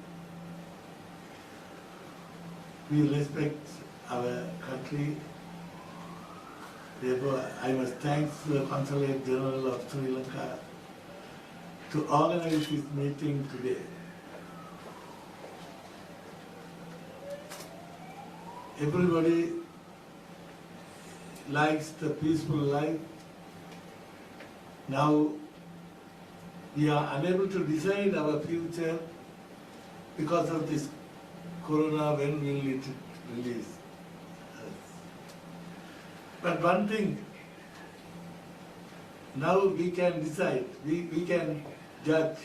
we respect our country. Therefore, I must thank the Consulate General of Sri Lanka to organize this meeting today. Everybody likes the peaceful life. Now, we are unable to decide our future because of this corona, when will it release us. But one thing, now we can decide, we can judge.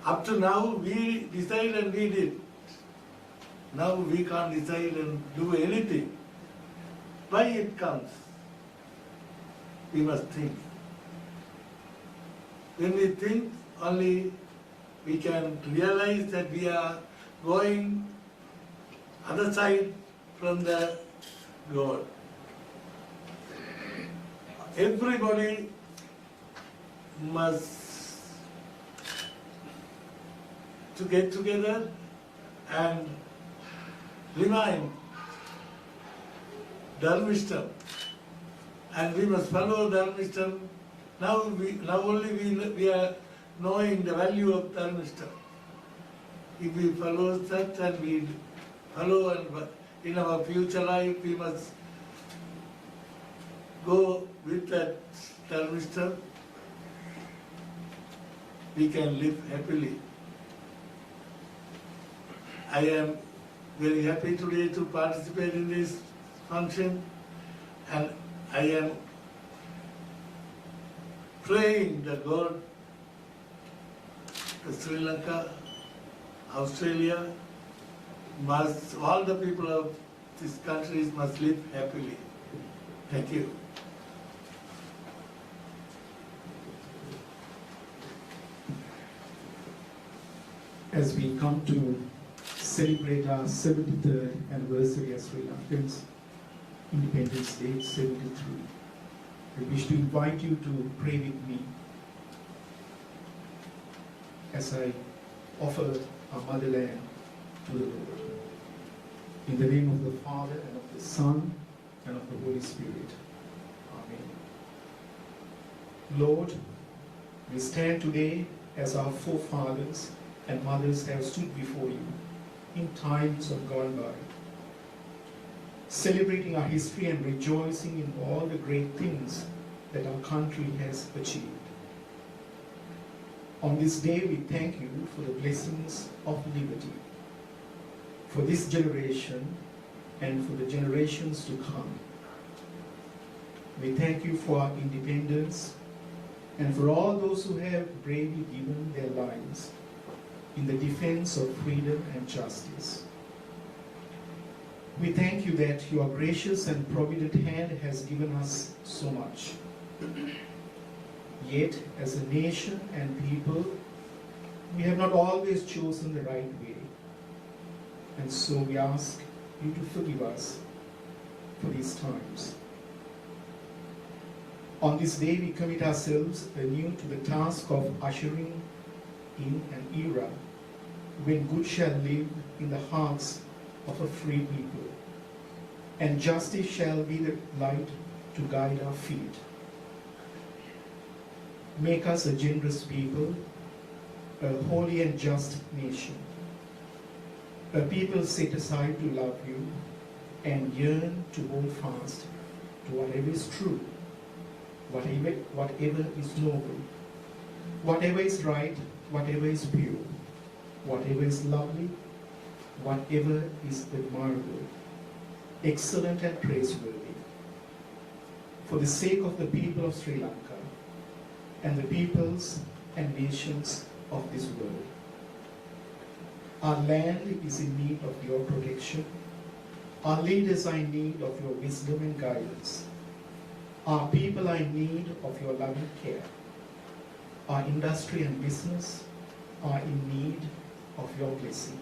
Up to now we decide and we did. Now we can't decide and do anything. Why it comes? We must think. When we think, only we can realize that we are going other side from the God. Everybody must to get together and remind Dharmistam, and we must follow Dharmistam. Now only we are knowing the value of Dharmistam. If we follow that and we follow, and in our future life we must go with that Dharmistam, we can live happily. I am very happy today to participate in this function, and I am praying that God, Sri Lanka, Australia, all the people of these countries must live happily. Thank you. As we come to celebrate our 73rd anniversary as Sri Lankans, Independence Day 73, I wish to invite you to pray with me as I offer our motherland to the Lord. In the name of the Father, and of the Son, and of the Holy Spirit. Amen. Lord, we stand today as our forefathers and mothers have stood before you in times of gone by, celebrating our history and rejoicing in all the great things that our country has achieved. On this day, we thank you for the blessings of liberty, for this generation and for the generations to come. We thank you for our independence and for all those who have bravely given their lives in the defense of freedom and justice. We thank you that your gracious and provident hand has given us so much. Yet, as a nation and people, we have not always chosen the right way. And so we ask you to forgive us for these times. On this day, we commit ourselves anew to the task of ushering in an era when good shall live in the hearts of a free people, and justice shall be the light to guide our feet. Make us a generous people, a holy and just nation, a people set aside to love you and yearn to hold fast to whatever is true, whatever is noble, whatever is right, whatever is pure, whatever is lovely, whatever is admirable, excellent and praiseworthy, for the sake of the people of Sri Lanka and the peoples and nations of this world. Our land is in need of your protection. Our leaders are in need of your wisdom and guidance. Our people are in need of your loving care. Our industry and business are in need of your blessing.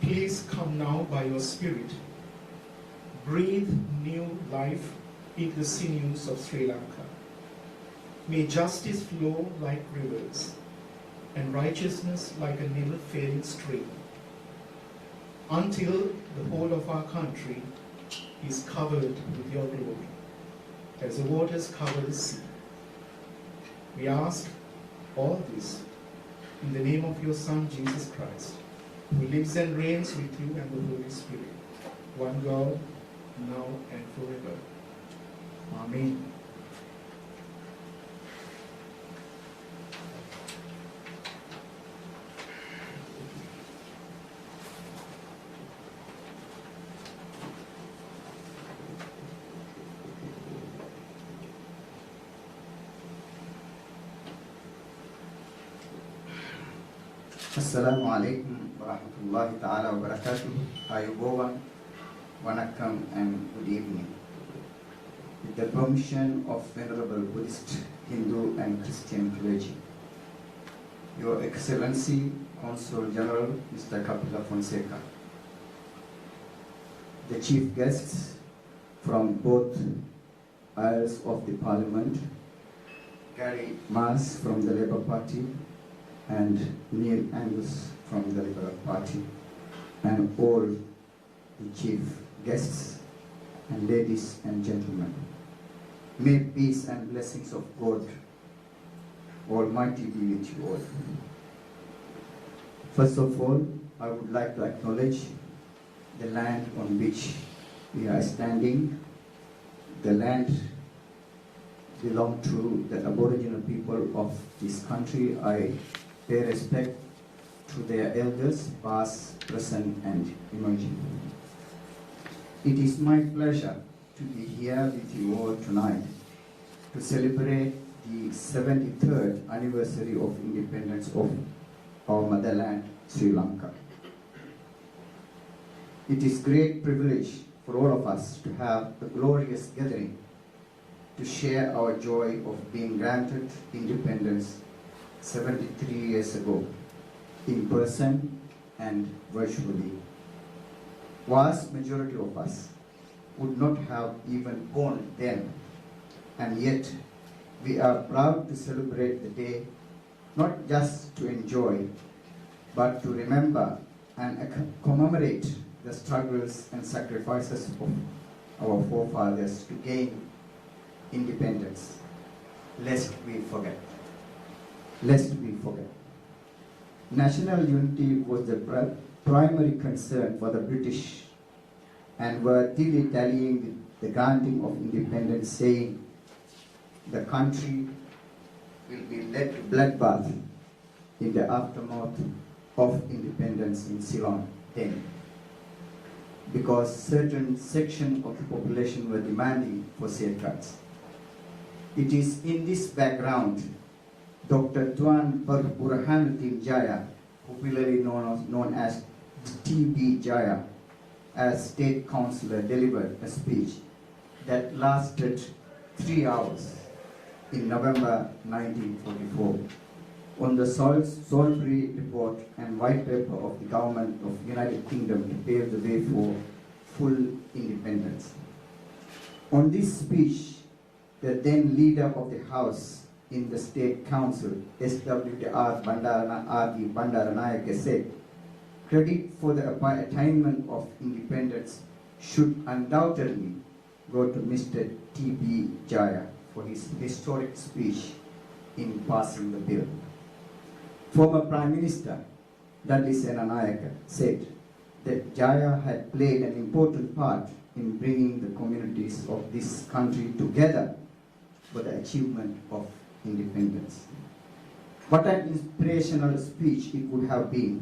Please come now by your Spirit. Breathe new life into the sinews of Sri Lanka. May justice flow like rivers and righteousness like a never-failing stream, until the whole of our country is covered with your glory, as the waters cover the sea. We ask all this in the name of your Son, Jesus Christ, who lives and reigns with you and the Holy Spirit, one God, now and forever. Amen. Assalamu alaikum wa rahmatullahi ta'ala wa barakatuh. Ayubowan, Wanakam, and good evening. With the permission of Venerable Buddhist, Hindu, and Christian clergy, Your Excellency, Consul General Mr. Kapila Fonseca, the chief guests from both aisles of the Parliament, Gary Mars from the Labour Party, and Neil Angus from the Liberal Party, and all the chief guests, and ladies and gentlemen. May peace and blessings of God Almighty be with you all. First of all, I would like to acknowledge the land on which we are standing. The land belongs to the Aboriginal people of this country. I pay respect to their elders, past, present, and emerging. It is my pleasure to be here with you all tonight to celebrate the 73rd anniversary of independence of our motherland, Sri Lanka. It is great privilege for all of us to have the glorious gathering to share our joy of being granted independence 73 years ago, in person and virtually. Vast majority of us would not have even born then, and yet we are proud to celebrate the day, not just to enjoy, but to remember and commemorate the struggles and sacrifices of our forefathers to gain independence, lest we forget. Lest we forget. National unity was the primary concern for the British and were dilly-dallying with the granting of independence, saying the country will be led to bloodbath in the aftermath of independence in Ceylon then, because certain sections of the population were demanding for safeguards. It is in this background Dr. Tuan Burhanuddin Jaya, popularly known as T.B. Jaya, as State Councillor, delivered a speech that lasted 3 hours in November 1944 on the Salisbury Report and White Paper of the Government of the United Kingdom to pave the way for full independence. On this speech, the then leader of the House in the State Council, SWR Bandaranayake, said, credit for the attainment of independence should undoubtedly go to Mr. T.B. Jaya for his historic speech in passing the bill. Former Prime Minister Dudley Senanayake said that Jaya had played an important part in bringing the communities of this country together for the achievement of independence. What an inspirational speech it would have been.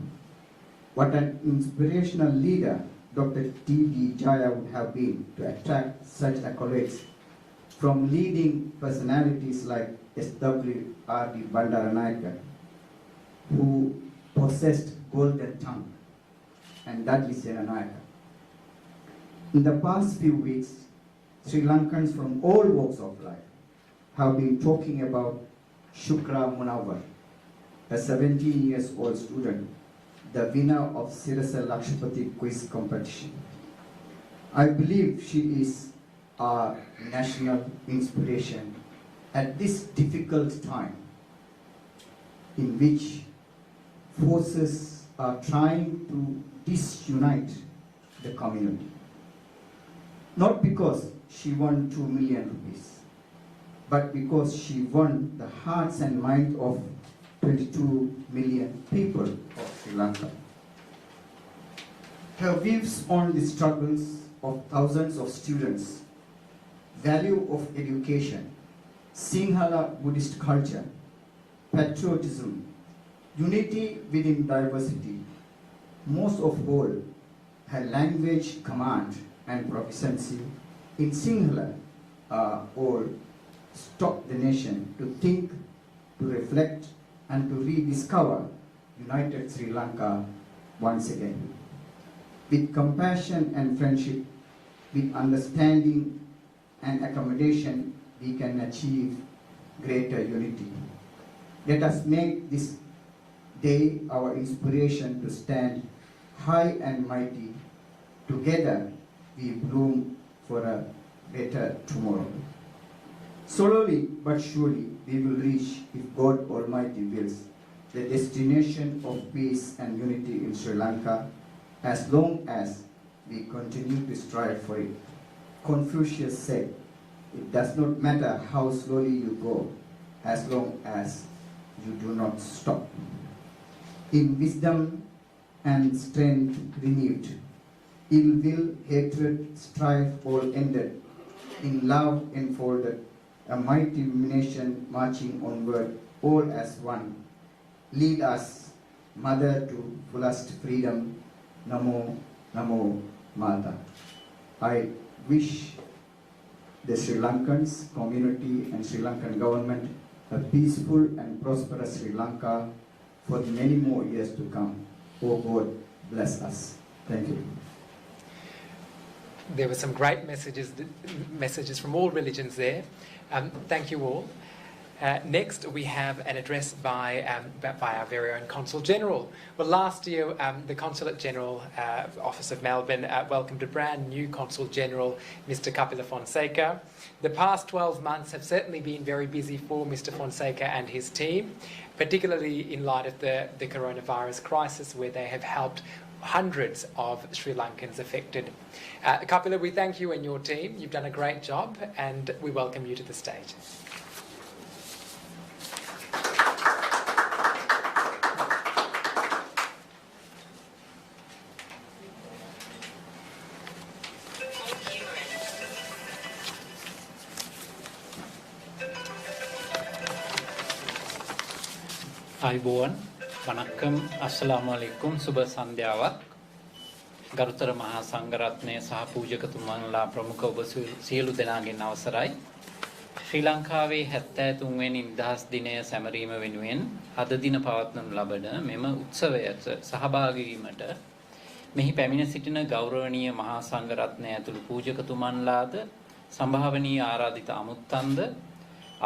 What an inspirational leader Dr. T.B. Jaya would have been to attract such accolades from leading personalities like S.W.R.D. Bandaranayake, who possessed golden tongue, and Dudley Senanayake. In the past few weeks, Sri Lankans from all walks of life have been talking about Shukra Munawar, a 17-year-old student, the winner of Sirasa Lakshpati quiz competition. I believe she is our national inspiration at this difficult time in which forces are trying to disunite the community. Not because she won 2 million rupees, but because she won the hearts and minds of 22 million people of Sri Lanka. Her views on the struggles of thousands of students, value of education, Sinhala Buddhist culture, patriotism, unity within diversity, most of all, her language command and proficiency in Sinhala are all stop the nation to think, to reflect, and to rediscover united Sri Lanka once again. With compassion and friendship, with understanding and accommodation, we can achieve greater unity. Let us make this day our inspiration to stand high and mighty. Together, we bloom for a better tomorrow. Slowly but surely, we will reach, if God Almighty wills, the destination of peace and unity in Sri Lanka, as long as we continue to strive for it. Confucius said, it does not matter how slowly you go, as long as you do not stop. In wisdom and strength renewed, ill will, hatred, strife all ended, in love enfolded, a mighty nation marching onward, all as one. Lead us, Mother, to fullest freedom. Namo, Namo, Mata. I wish the Sri Lankans community and Sri Lankan government a peaceful and prosperous Sri Lanka for many more years to come. Oh God, bless us. Thank you. There were some great messages from all religions there. Thank you all. Next, we have an address by our very own Consul General. Well, last year, the Consulate General Office of Melbourne welcomed a brand new Consul General, Mr. Kapila Fonseca. The past 12 months have certainly been very busy for Mr. Fonseca and his team, particularly in light of the coronavirus crisis, where they have helped hundreds of Sri Lankans affected. Kapila, we thank you and your team. You've done a great job, and we welcome you to the stage. අයිබෝවන් වණක්කම් අස්සලාමු අලයිකුම් සුබ සන්ධ්‍යාවක් ගරුතර මහා සංඝරත්නය සහ පූජකතුමන්ලා ප්‍රමුඛ ඔබ සියලු දෙනාගෙන් අවසරයි ශ්‍රී ලංකාවේ 73 වෙනි නිදහස් දිනය සැමරීම වෙනුවෙන් අද දින පවත්වනු ලබන මෙම උත්සවයට සහභාගී වීමට මෙහි පැමිණ සිටින ගෞරවනීය මහා සංඝරත්නය ඇතුළු පූජකතුමන්ලාද සම්භාවනීය ආරාධිත අමුත්තන්ද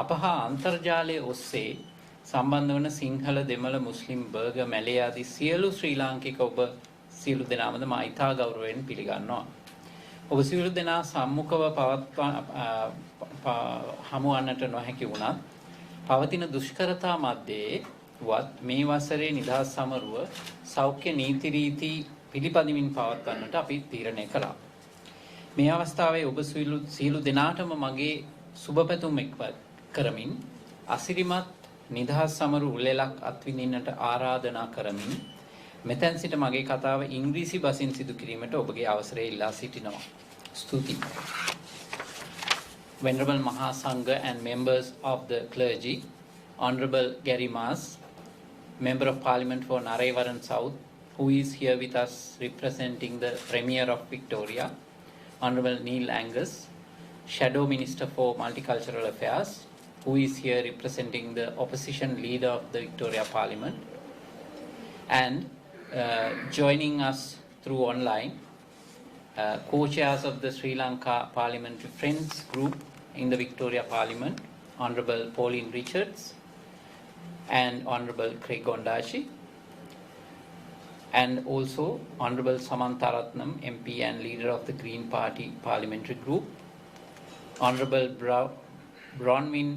අප හා අන්තර්ජාලයේ ඔස්සේ සම්බන්ධ වන සිංහල දෙමළ මුස්ලිම් බර්ග මැලේ ආදී සියලු ශ්‍රී ලාංකික ඔබ සියලු දෙනාමද මා ඉතා ගෞරවයෙන් පිළිගන්නවා. ඔබ සියලු දෙනා සම්මුඛව හමුවන්නට නොහැකි වුණත් පවතින දුෂ්කරතා මැද්දේ වත් මේ වසරේ නිදහස් සමරුව සෞඛ්‍ය නීති රීති පිළිපදිමින් පවත්වන්නට අපි තීරණය කළා. මේ අවස්ථාවේ ඔබ සියලු දෙනාටම මගේ සුබ පැතුම් එක්ව කරමින් අසිරිමත් නිදහස් සමරු උළෙලක් අත්විඳින්නට ආරාධනා කරමින් මෙතෙන් සිට මගේ කතාව ඉංග්‍රීසි බසින් සිදු කිරීමට ඔබගේ අවසරය ඉල්ලා සිටිනවා. ස්තුතියි. Venerable Mahasangha and members of the clergy, Honorable Gary Mas, Member of Parliament for Naraywaran South, who is here with us representing the Premier of Victoria, Honorable Neil Angus, Shadow Minister for Multicultural Affairs, who is here representing the opposition leader of the Victoria Parliament, and joining us through online, co-chairs of the Sri Lanka Parliamentary Friends Group in the Victoria Parliament, Honorable Pauline Richards and Honorable Craig Gondashi, and also Honorable Samantha Ratnam, MP and leader of the Green Party Parliamentary Group, Honorable Bronwyn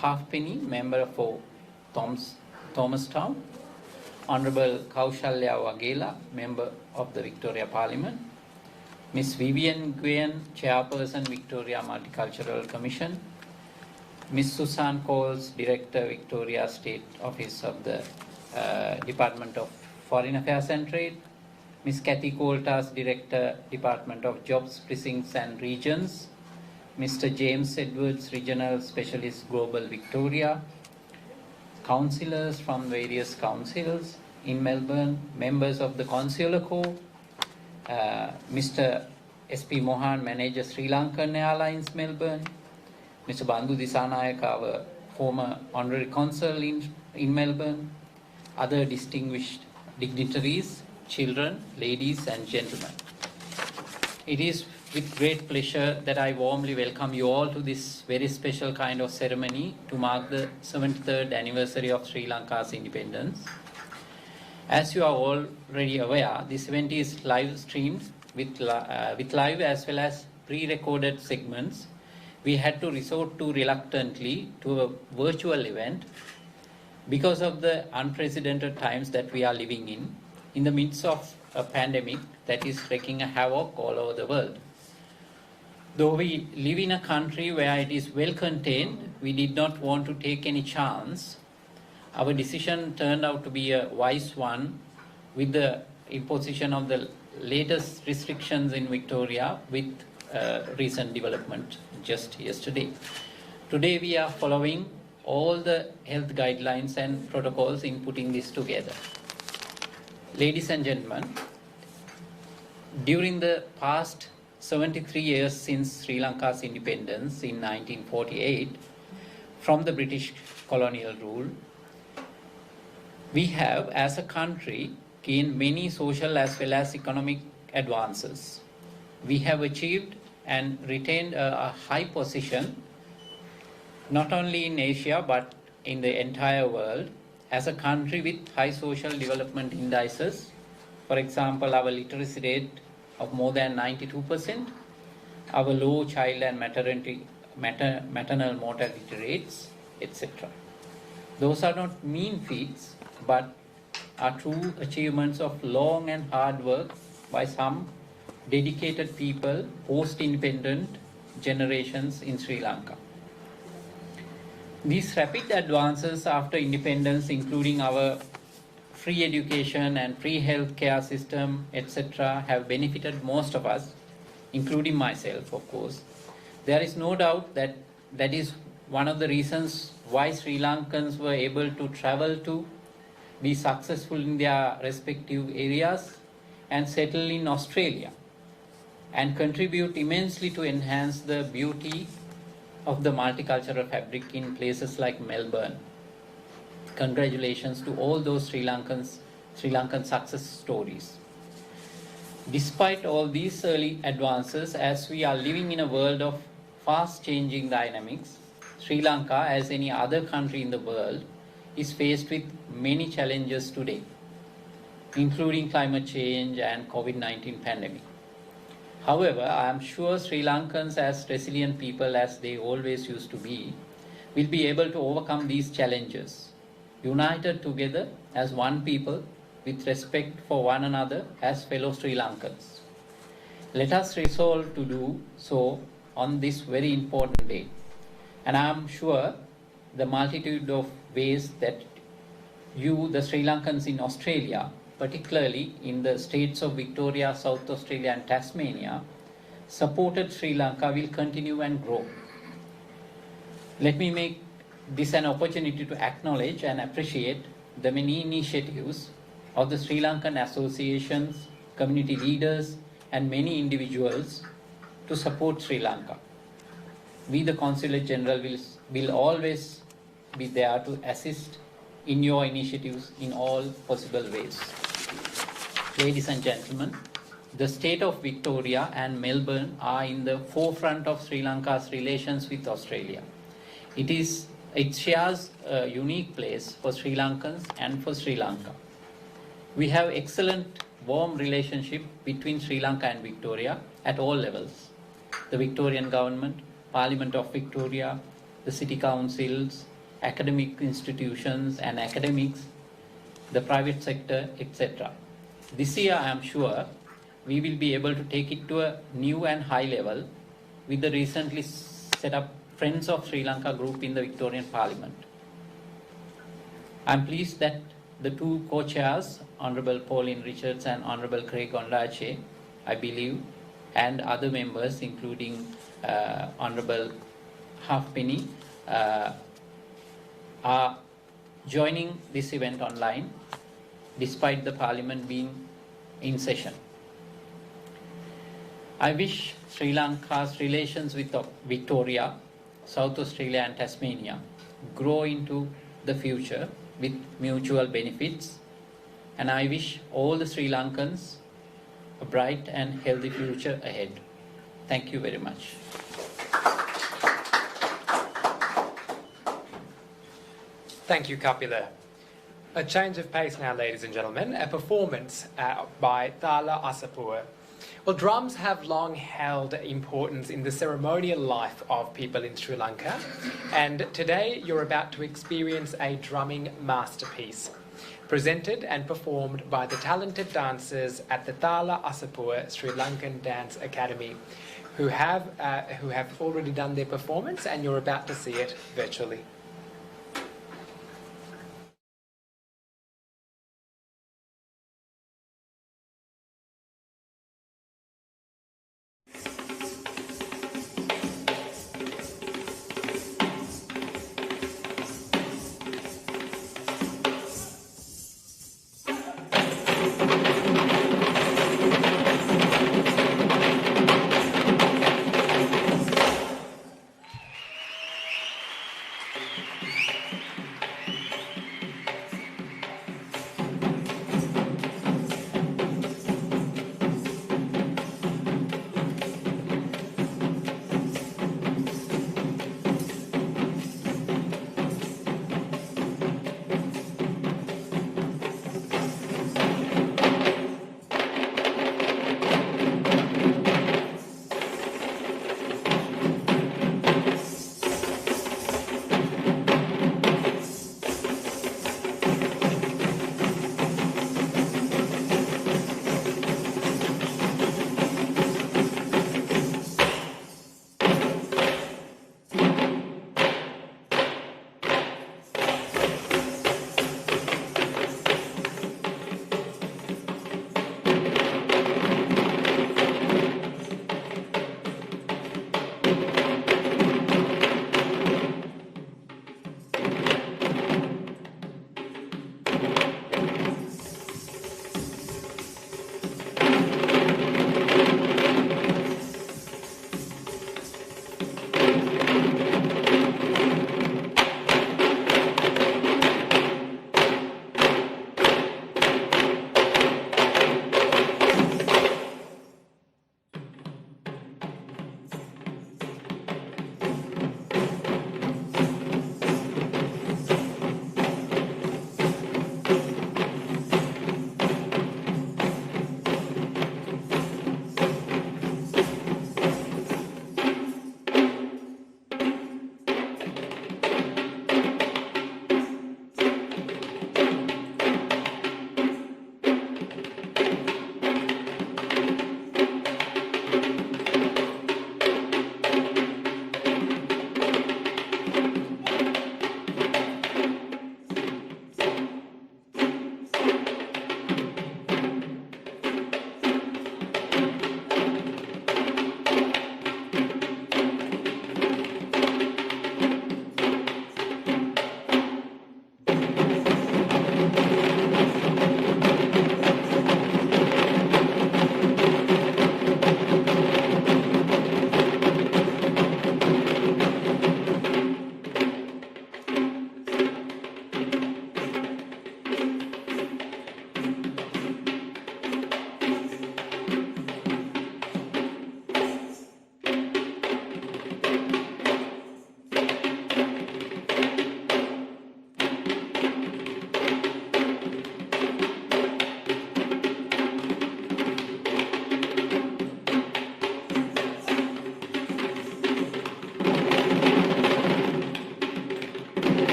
Halfpenny, member for Thomastown, Honorable Kaushalya Wagela, member of the Victoria Parliament, Miss Vivian Nguyen, chairperson Victoria Multicultural Commission, Miss Susan Coles, director Victoria State Office of the Department of Foreign Affairs and Trade, Miss Kathy Coltas, director Department of Jobs, Precincts and Regions, Mr. James Edwards, Regional Specialist Global Victoria, councillors from various councils in Melbourne, members of the Consular Corps, Mr. S.P. Mohan, Manager Sri Lankan Airlines Melbourne, Mr. Bandhu Disanayaka, our former Honorary Consul in Melbourne, other distinguished dignitaries, children, ladies and gentlemen. It is with great pleasure that I warmly welcome you all to this very special kind of ceremony to mark the 73rd anniversary of Sri Lanka's independence. As you are already aware, this event is live streamed with live as well as pre-recorded segments. We had to resort to reluctantly to a virtual event because of the unprecedented times that we are living in the midst of a pandemic that is wreaking a havoc all over the world. Though we live in a country where it is well contained, we did not want to take any chance. Our decision turned out to be a wise one with the imposition of the latest restrictions in Victoria with recent development just yesterday. Today we are following all the health guidelines and protocols in putting this together. Ladies and gentlemen, During the past 73 years since Sri Lanka's independence in 1948 from the British colonial rule, we have, as a country, gained many social as well as economic advances. We have achieved and retained a high position not only in Asia but in the entire world as a country with high social development indices. For example, our literacy rate of more than 92%, our low child and maternal mortality rates, etc. Those are not mean feats, but are true achievements of long and hard work by some dedicated people post-independent generations in Sri Lanka. These rapid advances after independence, including our free education and free health care system, etc., have benefited most of us, including myself, of course. There is no doubt that that is one of the reasons why Sri Lankans were able to travel to, be successful in their respective areas, and settle in Australia, and contribute immensely to enhance the beauty of the multicultural fabric in places like Melbourne. Congratulations to all those Sri Lankan success stories. Despite all these early advances, as we are living in a world of fast changing dynamics, Sri Lanka, as any other country in the world, is faced with many challenges today, including climate change and COVID-19 pandemic. However, I am sure Sri Lankans, as resilient people as they always used to be, will be able to overcome these challenges, united together as one people with respect for one another as fellow Sri Lankans. Let us resolve to do so on this very important day. And I am sure the multitude of ways that you, the Sri Lankans in Australia, particularly in the states of Victoria, South Australia and Tasmania, supported Sri Lanka will continue and grow. Let me make this an opportunity to acknowledge and appreciate the many initiatives of the Sri Lankan associations, community leaders and many individuals to support Sri Lanka. We, the Consulate General, will always be there to assist in your initiatives in all possible ways. Ladies and gentlemen, the state of Victoria and Melbourne are in the forefront of Sri Lanka's relations with Australia. It shares a unique place for Sri Lankans and for Sri Lanka. We have excellent, warm relationship between Sri Lanka and Victoria at all levels. The Victorian government, Parliament of Victoria, the city councils, academic institutions and academics, the private sector, etc. This year, I am sure, we will be able to take it to a new and high level with the recently set up Friends of Sri Lanka group in the Victorian Parliament. I am pleased that the two co-chairs, Honourable Pauline Richards and Honourable Craig Ondache, I believe, and other members, including Honourable Halfpenny, are joining this event online, despite the Parliament being in session. I wish Sri Lanka's relations with Victoria, South Australia and Tasmania grow into the future with mutual benefits, and I wish all the Sri Lankans a bright and healthy future ahead. Thank you very much. Thank you, Kapila. A change of pace now, ladies and gentlemen. A performance by Thala Asapur. Well, drums have long held importance in the ceremonial life of people in Sri Lanka, and today you're about to experience a drumming masterpiece, presented and performed by the talented dancers at the Thala Asapur Sri Lankan Dance Academy, who have already done their performance, and you're about to see it virtually.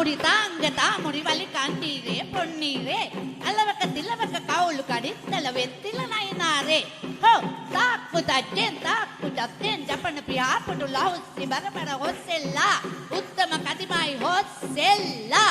මුරිතාංගතා මුරිවලි කන්නීරේ පොන්නීරේ අලවක තිලවක කවුලු කඩිත්තල වෙත්තිල නයිනාරේ හෝ තාක්කු තච්චෙන් ජපන පියාපටු ලහුස්සි බරබර හොස්සෙල්ලා උත්තම කතිමයි හොස්සෙල්ලා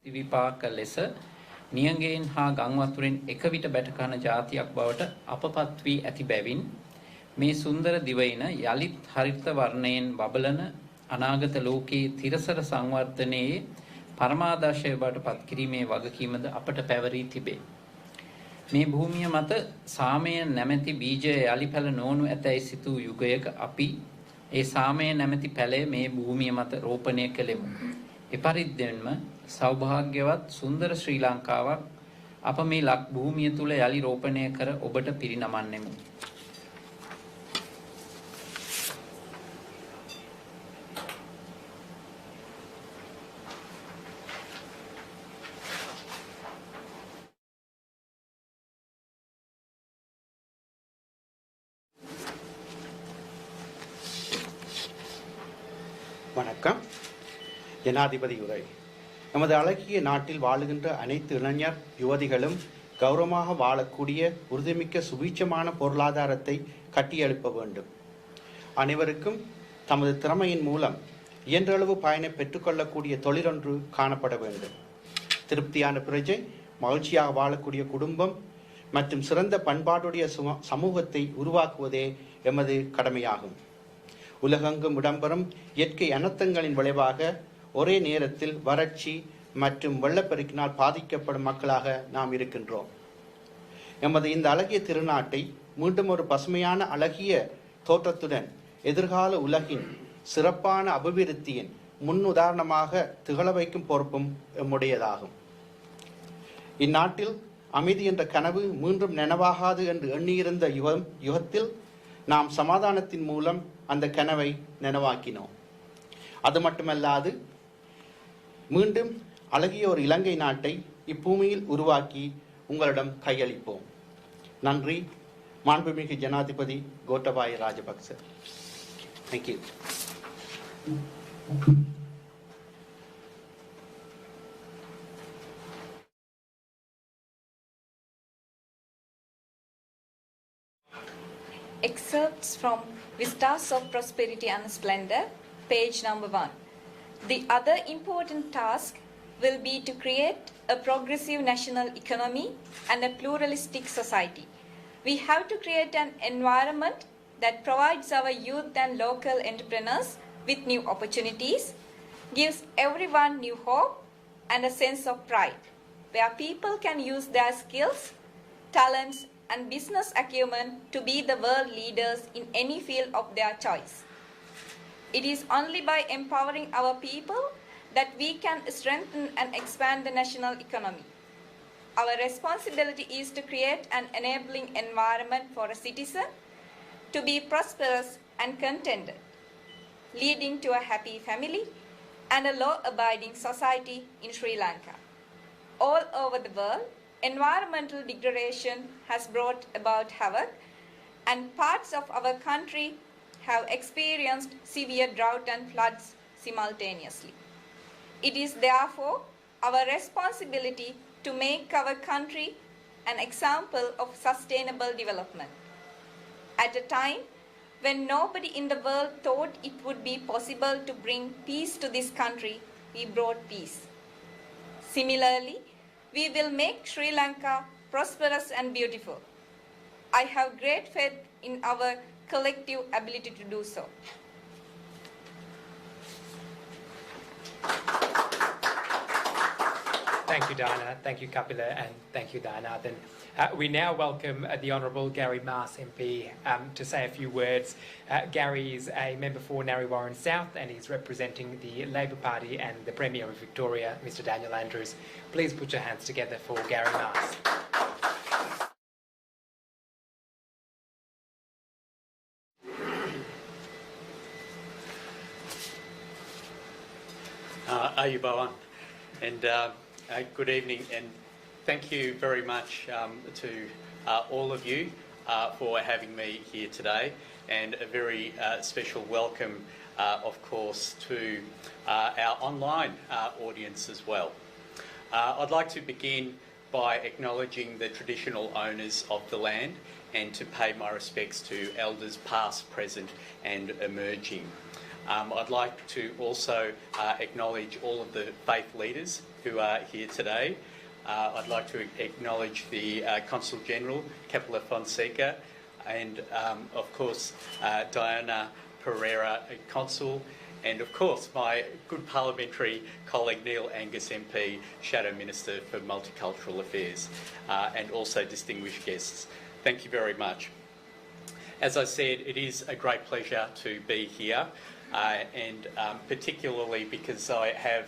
විපාක ලෙස නියඟයෙන් හා ගම් වතුරෙන් එක විට බැට කන ජාතියක් බවට අපපත් වී ඇති බැවින් මේ සුන්දර දිවයින යලිත් හරිත වර්ණයෙන් බබලන අනාගත ලෝකයේ තිරසර සංවර්ධනයේ පරමාදර්ශය බවට පත් කිරීමේ වගකීමද අපට පැවරී තිබේ. මේ භූමිය මත සාමය නැමැති බීජය යලි පැල නොවනු ඇතැයි සිතූ යුගයක අපි ඒ සාමය නැමැති පැලය මේ භූමිය මත රෝපණය කළෙමු. එපරිද්දෙන්ම සෞභාග්‍යවත් සුන්දර ශ්‍රී ලංකාවක් අප මේ ලක් භූමිය තුල යලි රෝපණය කර ඔබට පිරිනමන්නෙමු. வணக்கம். ஜனாதிபதி உரை. நமது அழகிய நாட்டில் வாழுகின்ற அனைத்து இளைஞர் யுவதிகளும் கௌரவமாக வாழக்கூடிய உறுதிமிக்க சுபீட்சமான பொருளாதாரத்தை கட்டியெழுப்ப வேண்டும். அனைவருக்கும் தமது திறமையின் மூலம் இயன்றளவு பயனை பெற்றுக்கொள்ளக்கூடிய தொழிலொன்று காணப்பட வேண்டும். திருப்தியான பிரஜை, மகிழ்ச்சியாக வாழக்கூடிய குடும்பம் மற்றும் சிறந்த பண்பாடுடைய சமூகத்தை உருவாக்குவதே எமது கடமையாகும். உலகெங்கும் இடம்பெறும் இயற்கை அனர்த்தங்களின் விளைவாக ஒரே நேரத்தில் வறட்சி மற்றும் வெள்ளப்பெருக்கினால் பாதிக்கப்படும் மக்களாக நாம் இருக்கின்றோம். எமது இந்த அழகிய திருநாட்டை மீண்டும் ஒரு பசுமையான அழகிய தோற்றத்துடன் எதிர்கால உலகின் சிறப்பான அபிவிருத்தியின் முன் உதாரணமாக திகழ வைக்கும் பொறுப்பும் எம்முடையதாகும். இந்நாட்டில் அமைதி என்ற கனவு மீண்டும் நனவாகாது என்று எண்ணியிருந்த யுகத்தில் நாம் சமாதானத்தின் மூலம் அந்த கனவை நனவாக்கினோம். அது மட்டுமல்லாது மீண்டும் அழகிய ஒரு இலங்கை நாட்டை இப்பூமியில் உருவாக்கி உங்களிடம் கையளிப்போம். நன்றி. மாண்புமிகு ஜனாதிபதி Gotabaya Rajapaksa. Thank you. Excerpts from Vistas of Prosperity and Splendor, page number 1. The other important task will be to create a progressive national economy and a pluralistic society. We have to create an environment that provides our youth and local entrepreneurs with new opportunities, gives everyone new hope and a sense of pride, where people can use their skills, talents, and business acumen to be the world leaders in any field of their choice. It is only by empowering our people that we can strengthen and expand the national economy. Our responsibility is to create an enabling environment for a citizen to be prosperous and contented, leading to a happy family and a law-abiding society in Sri Lanka. All over the world, environmental degradation has brought about havoc, and parts of our country have experienced severe drought and floods simultaneously. It is therefore our responsibility to make our country an example of sustainable development. At a time when nobody in the world thought it would be possible to bring peace to this country, we brought peace. Similarly, we will make Sri Lanka prosperous and beautiful. I have great faith in our collective ability to do so. Thank you, Dana. Thank you, Kapila, and thank you, Dayanathan. We now welcome the Honourable Gary Maas MP to say a few words. Gary is a member for Narre Warren South and he's representing the Labor Party and the Premier of Victoria, Mr Daniel Andrews. Please put your hands together for Gary Maas. Ayubowan, and good evening, and thank you very much to all of you for having me here today, and a very special welcome, of course, to our online audience as well. I'd like to begin by acknowledging the traditional owners of the land and to pay my respects to elders past, present and emerging. I'd like to also acknowledge all of the faith leaders who are here today. I'd like to acknowledge the Consul General, Kapila Fonseca, and of course Diana Pereira, Consul, and of course my good parliamentary colleague Neil Angus MP, Shadow Minister for Multicultural Affairs, and also distinguished guests. Thank you very much. As I said, it is a great pleasure to be here, and particularly because I have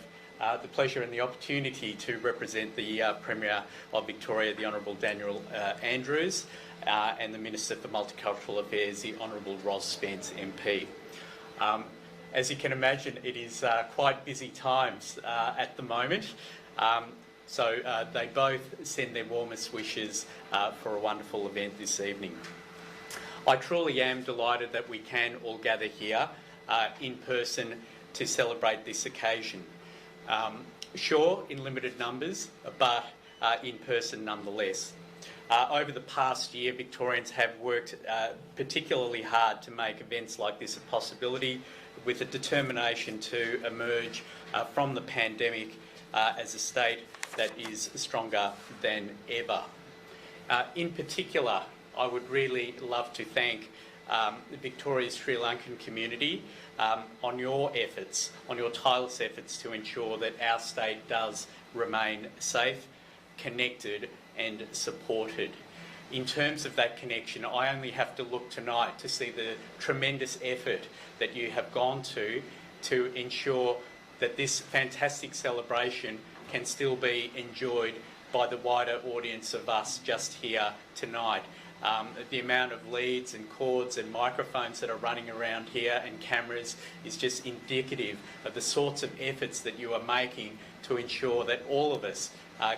the pleasure and the opportunity to represent the Premier of Victoria, the Honourable Daniel Andrews, and the Minister for Multicultural Affairs, the Honourable Ros Spence MP. As you can imagine, it is quite busy times at the moment, so they both send their warmest wishes for a wonderful event this evening. I truly am delighted that we can all gather here in person to celebrate this occasion. Sure, in limited numbers, but in person nonetheless. Over the past year, Victorians have worked particularly hard to make events like this a possibility, with a determination to emerge from the pandemic as a state that is stronger than ever. In particular, I would really love to thank Victoria's Sri Lankan community on your efforts, on your tireless efforts to ensure that our state does remain safe, connected and supported. In terms of that connection, I only have to look tonight to see the tremendous effort that you have gone to ensure that this fantastic celebration can still be enjoyed by the wider audience of us just here tonight. The amount of leads and cords and microphones that are running around here and cameras is just indicative of the sorts of efforts that you are making to ensure that all of us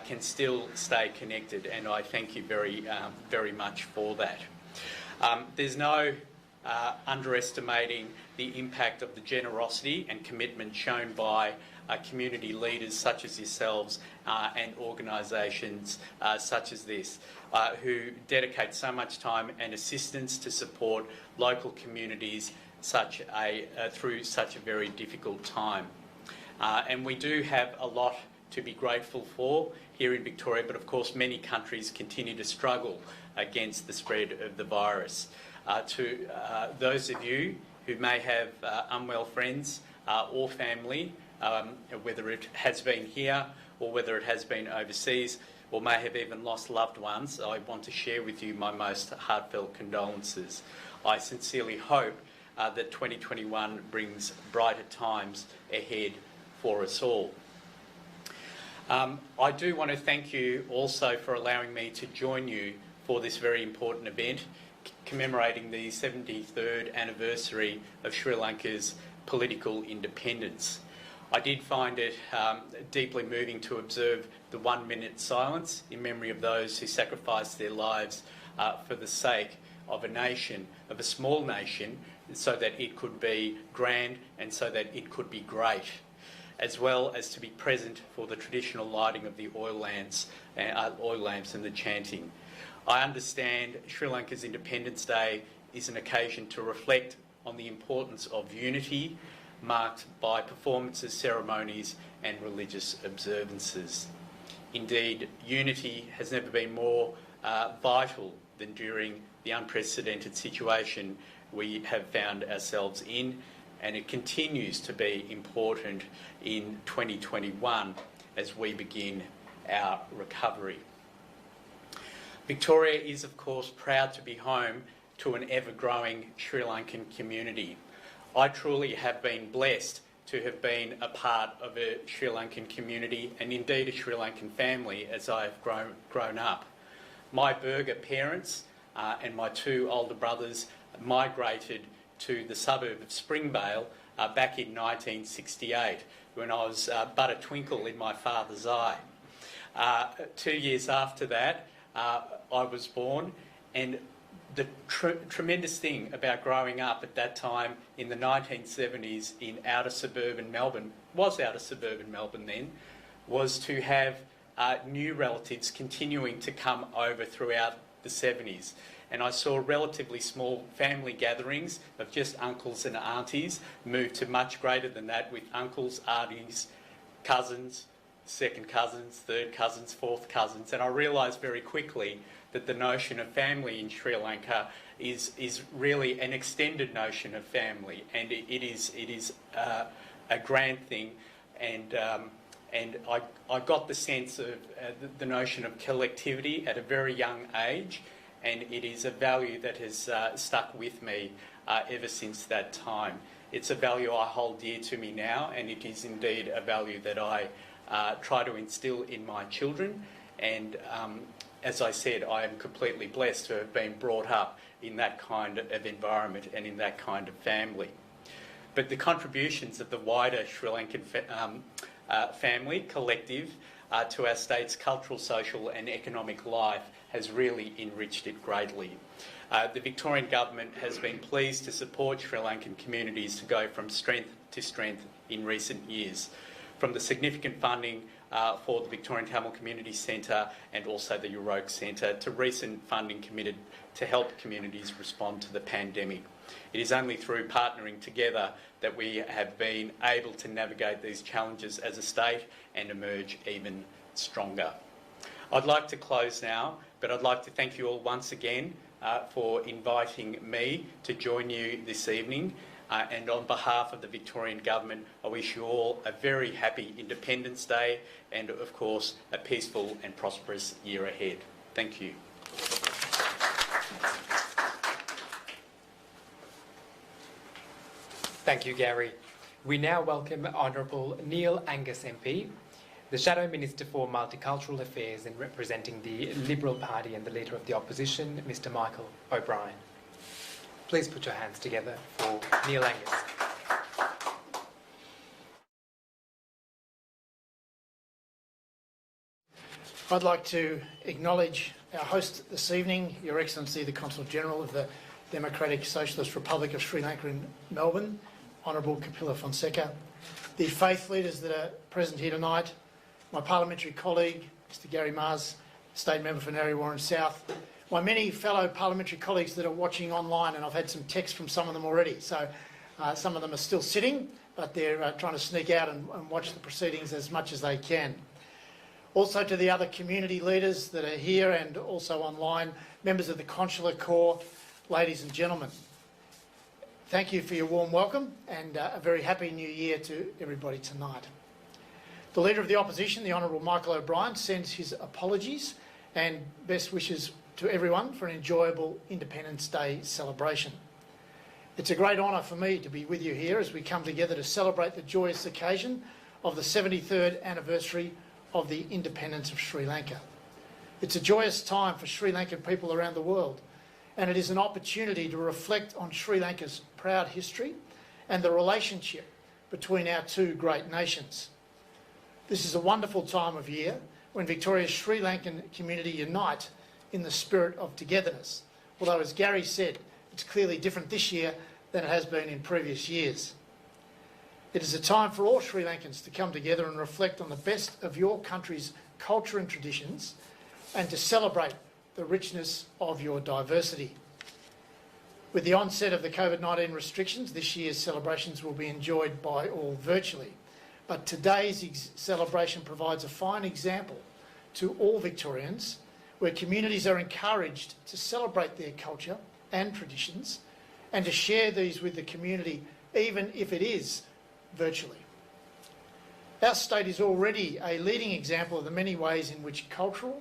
can still stay connected, and I thank you very much for that. There's no underestimating the impact of the generosity and commitment shown by community leaders such as yourselves and organisations such as this, who dedicate so much time and assistance to support local communities through such a very difficult time. And we do have a lot to be grateful for here in Victoria, but of course many countries continue to struggle against the spread of the virus. To those of you who may have unwell friends or family, whether it has been here or whether it has been overseas, or may have even lost loved ones, I want to share with you my most heartfelt condolences. I sincerely hope that 2021 brings brighter times ahead for us all. I do want to thank you also for allowing me to join you for this very important event, commemorating the 73rd anniversary of Sri Lanka's political independence. I did find it deeply moving to observe the 1-minute silence in memory of those who sacrificed their lives for the sake of a nation, of a small nation, so that it could be grand and so that it could be great, as well as to be present for the traditional lighting of the oil lamps and the chanting. I understand Sri Lanka's Independence Day is an occasion to reflect on the importance of unity, marked by performances, ceremonies and religious observances. Indeed, unity has never been more vital than during the unprecedented situation we have found ourselves in, and it continues to be important in 2021 as we begin our recovery. Victoria is, of course, proud to be home to an ever-growing Sri Lankan community. I truly have been blessed to have been a part of a Sri Lankan community and indeed a Sri Lankan family as I have grown up. My Burger parents and my 2 older brothers migrated to the suburb of Springvale back in 1968 when I was but a twinkle in my father's eye. 2 years after that, I was born, and the tremendous thing about growing up at that time in the 1970s in outer suburban Melbourne, was to have new relatives continuing to come over throughout the 70s. And I saw relatively small family gatherings of just uncles and aunties move to much greater than that, with uncles, aunties, cousins, second cousins, third cousins, fourth cousins. And I realised very quickly that the notion of family in Sri Lanka is really an extended notion of family, and it is a grand thing. And I got the sense of the notion of collectivity at a very young age, and it is a value that has stuck with me ever since that time. It's a value I hold dear to me now, and it is indeed a value that I try to instill in my children. And as I said, I am completely blessed to have been brought up in that kind of environment and in that kind of family. But the contributions of the wider Sri Lankan family collective to our state's cultural, social and economic life has really enriched it greatly. The Victorian government has been pleased to support Sri Lankan communities to go from strength to strength in recent years, from the significant funding for the Victorian Tamil Community Centre and also the Euroke Centre to recent funding committed to help communities respond to the pandemic. It is only through partnering together that we have been able to navigate these challenges as a state and emerge even stronger. I'd like to close now, but I'd like to thank you all once again for inviting me to join you this evening. And on behalf of the Victorian Government, I wish you all a very happy Independence Day and, of course, a peaceful and prosperous year ahead. Thank you. Thank you, Gary. We now welcome Honourable Neil Angus MP, the Shadow Minister for Multicultural Affairs and representing the Liberal Party, and the Leader of the Opposition, Mr Michael O'Brien. Please put your hands together for Neil Angus. I'd like to acknowledge our host this evening, Your Excellency the Consul General of the Democratic Socialist Republic of Sri Lanka in Melbourne, Honourable Kapila Fonseca, the faith leaders that are present here tonight, my parliamentary colleague, Mr Gary Mars, State Member for Narre Warren South, my many fellow parliamentary colleagues that are watching online, and I've had some texts from some of them already, so some of them are still sitting, but they're trying to sneak out and watch the proceedings as much as they can. Also to the other community leaders that are here and also online, members of the Consular Corps, ladies and gentlemen. Thank you for your warm welcome and a very happy new year to everybody tonight. The Leader of the Opposition, the Honourable Michael O'Brien, sends his apologies and best wishes to everyone for an enjoyable Independence Day celebration. It's a great honour for me to be with you here as we come together to celebrate the joyous occasion of the 73rd anniversary of the independence of Sri Lanka. It's a joyous time for Sri Lankan people around the world, and it is an opportunity to reflect on Sri Lanka's proud history and the relationship between our two great nations. This is a wonderful time of year when Victoria's Sri Lankan community unite in the spirit of togetherness, although, as Gary said, it's clearly different this year than it has been in previous years. It is a time for all Sri Lankans to come together and reflect on the best of your country's culture and traditions and to celebrate the richness of your diversity. With the onset of the COVID-19 restrictions, this year's celebrations will be enjoyed by all virtually. But today's celebration provides a fine example to all Victorians where communities are encouraged to celebrate their culture and traditions and to share these with the community, even if it is virtually. Our state is already a leading example of the many ways in which cultural,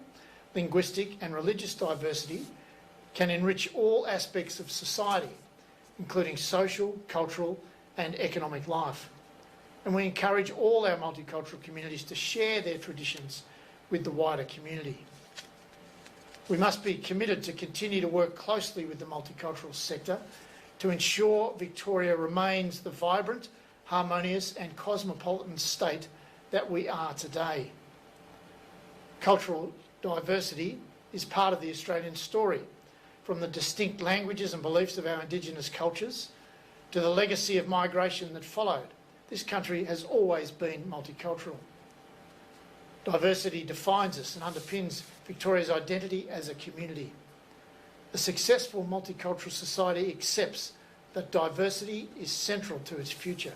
linguistic and religious diversity can enrich all aspects of society, including social, cultural and economic life. And we encourage all our multicultural communities to share their traditions with the wider community. We must be committed to continue to work closely with the multicultural sector to ensure Victoria remains the vibrant, harmonious and cosmopolitan state that we are today. Cultural diversity is part of the Australian story, from the distinct languages and beliefs of our Indigenous cultures to the legacy of migration that followed. This country has always been multicultural. Diversity defines us and underpins Victoria's identity as a community. A successful multicultural society accepts that diversity is central to its future.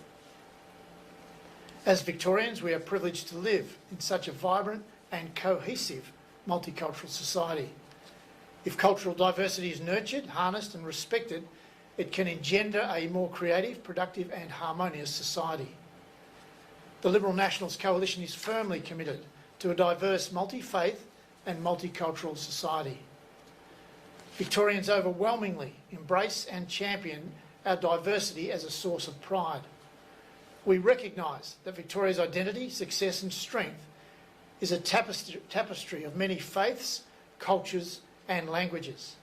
As Victorians, we are privileged to live in such a vibrant and cohesive multicultural society. If cultural diversity is nurtured, harnessed and respected, it can engender a more creative, productive and harmonious society. The Liberal Nationals Coalition is firmly committed to a diverse, multi-faith and multicultural society. Victorians overwhelmingly embrace and champion our diversity as a source of pride. We recognise that Victoria's identity, success and strength is a tapestry of many faiths, cultures and languages.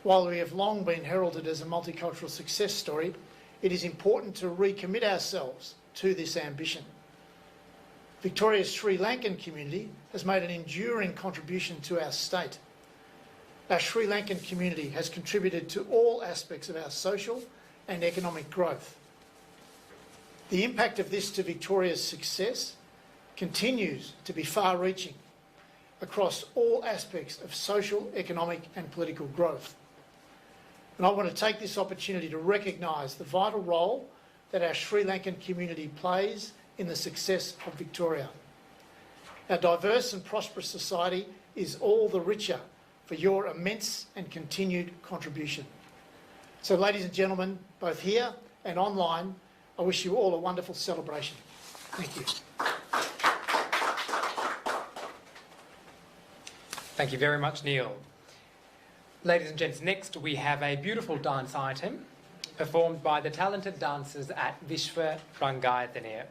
While we have long been heralded as a multicultural success story, it is important to recommit ourselves to this ambition. Victoria's Sri Lankan community has made an enduring contribution to our state. Our Sri Lankan community has contributed to all aspects of our social and economic growth. The impact of this to Victoria's success continues to be far-reaching across all aspects of social, economic and political growth. And I want to take this opportunity to recognise the vital role that our Sri Lankan community plays in the success of Victoria. Our diverse and prosperous society is all the richer for your immense and continued contribution. So, ladies and gentlemen, both here and online, I wish you all a wonderful celebration. Thank you. Thank you very much, Neil. Ladies and gents, next we have a beautiful dance item performed by the talented dancers at Vishwa Rangayatane.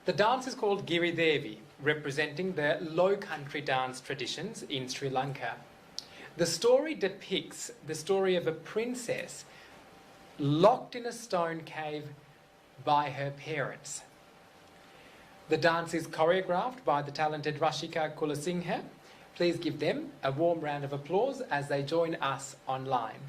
The dance is called Giri Devi, representing the low country dance traditions in Sri Lanka. The story depicts the story of a princess locked in a stone cave by her parents. The dance is choreographed by the talented Rashika Kulasinghe. Please give them a warm round of applause as they join us online.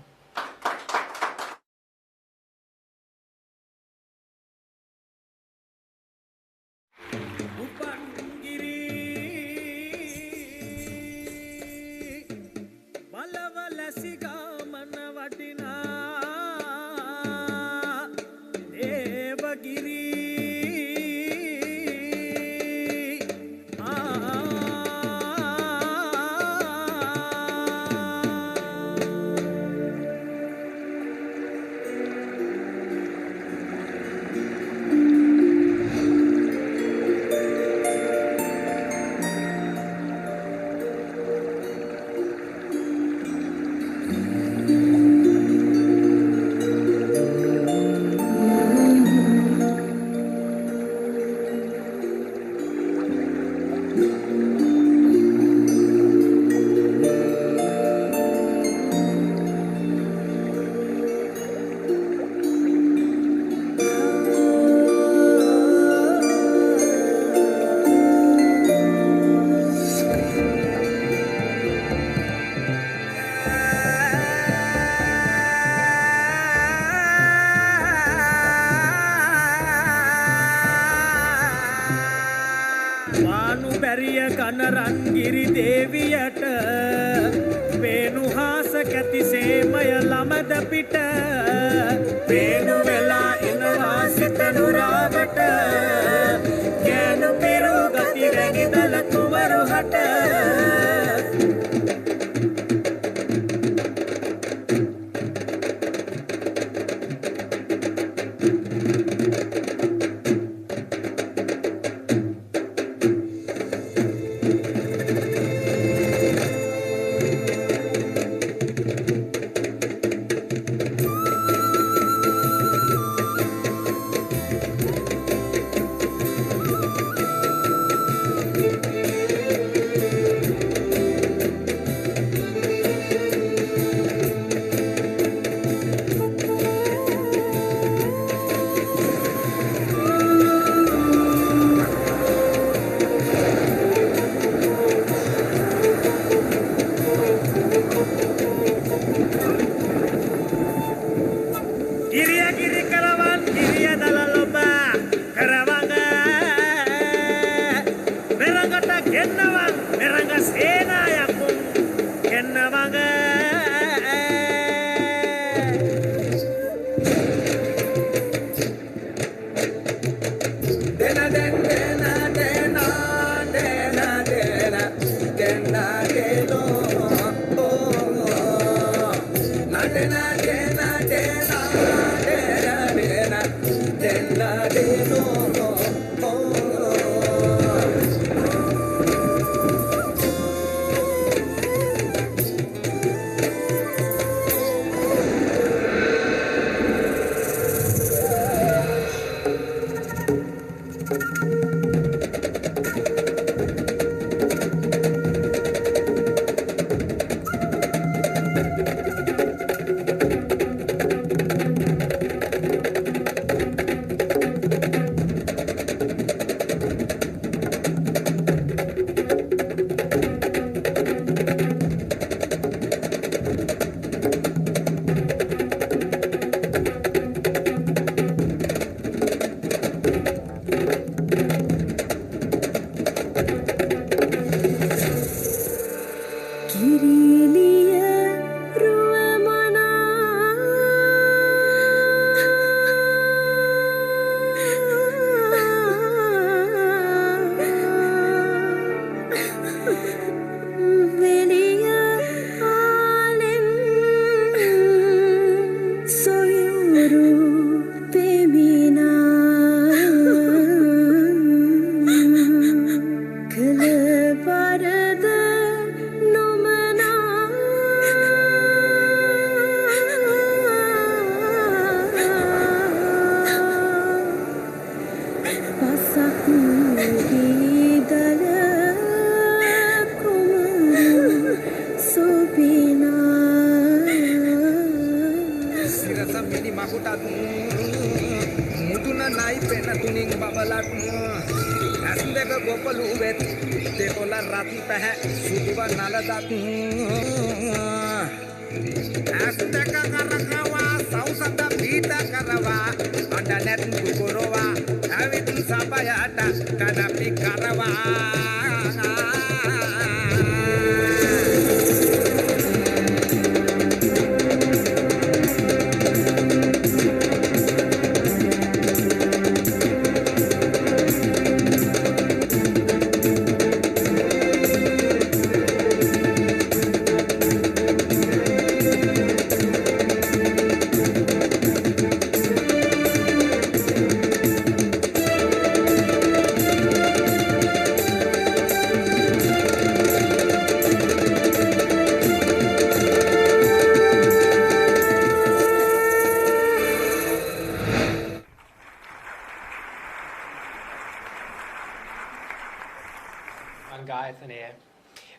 රණරන්ගිරි දේවියට පේනුහාස කැතිසේමය ළමද පිට පේනු වෙලා එනවා සිත නුරාවට කෑනු පිරු ගති රැගිදල කුමරු හට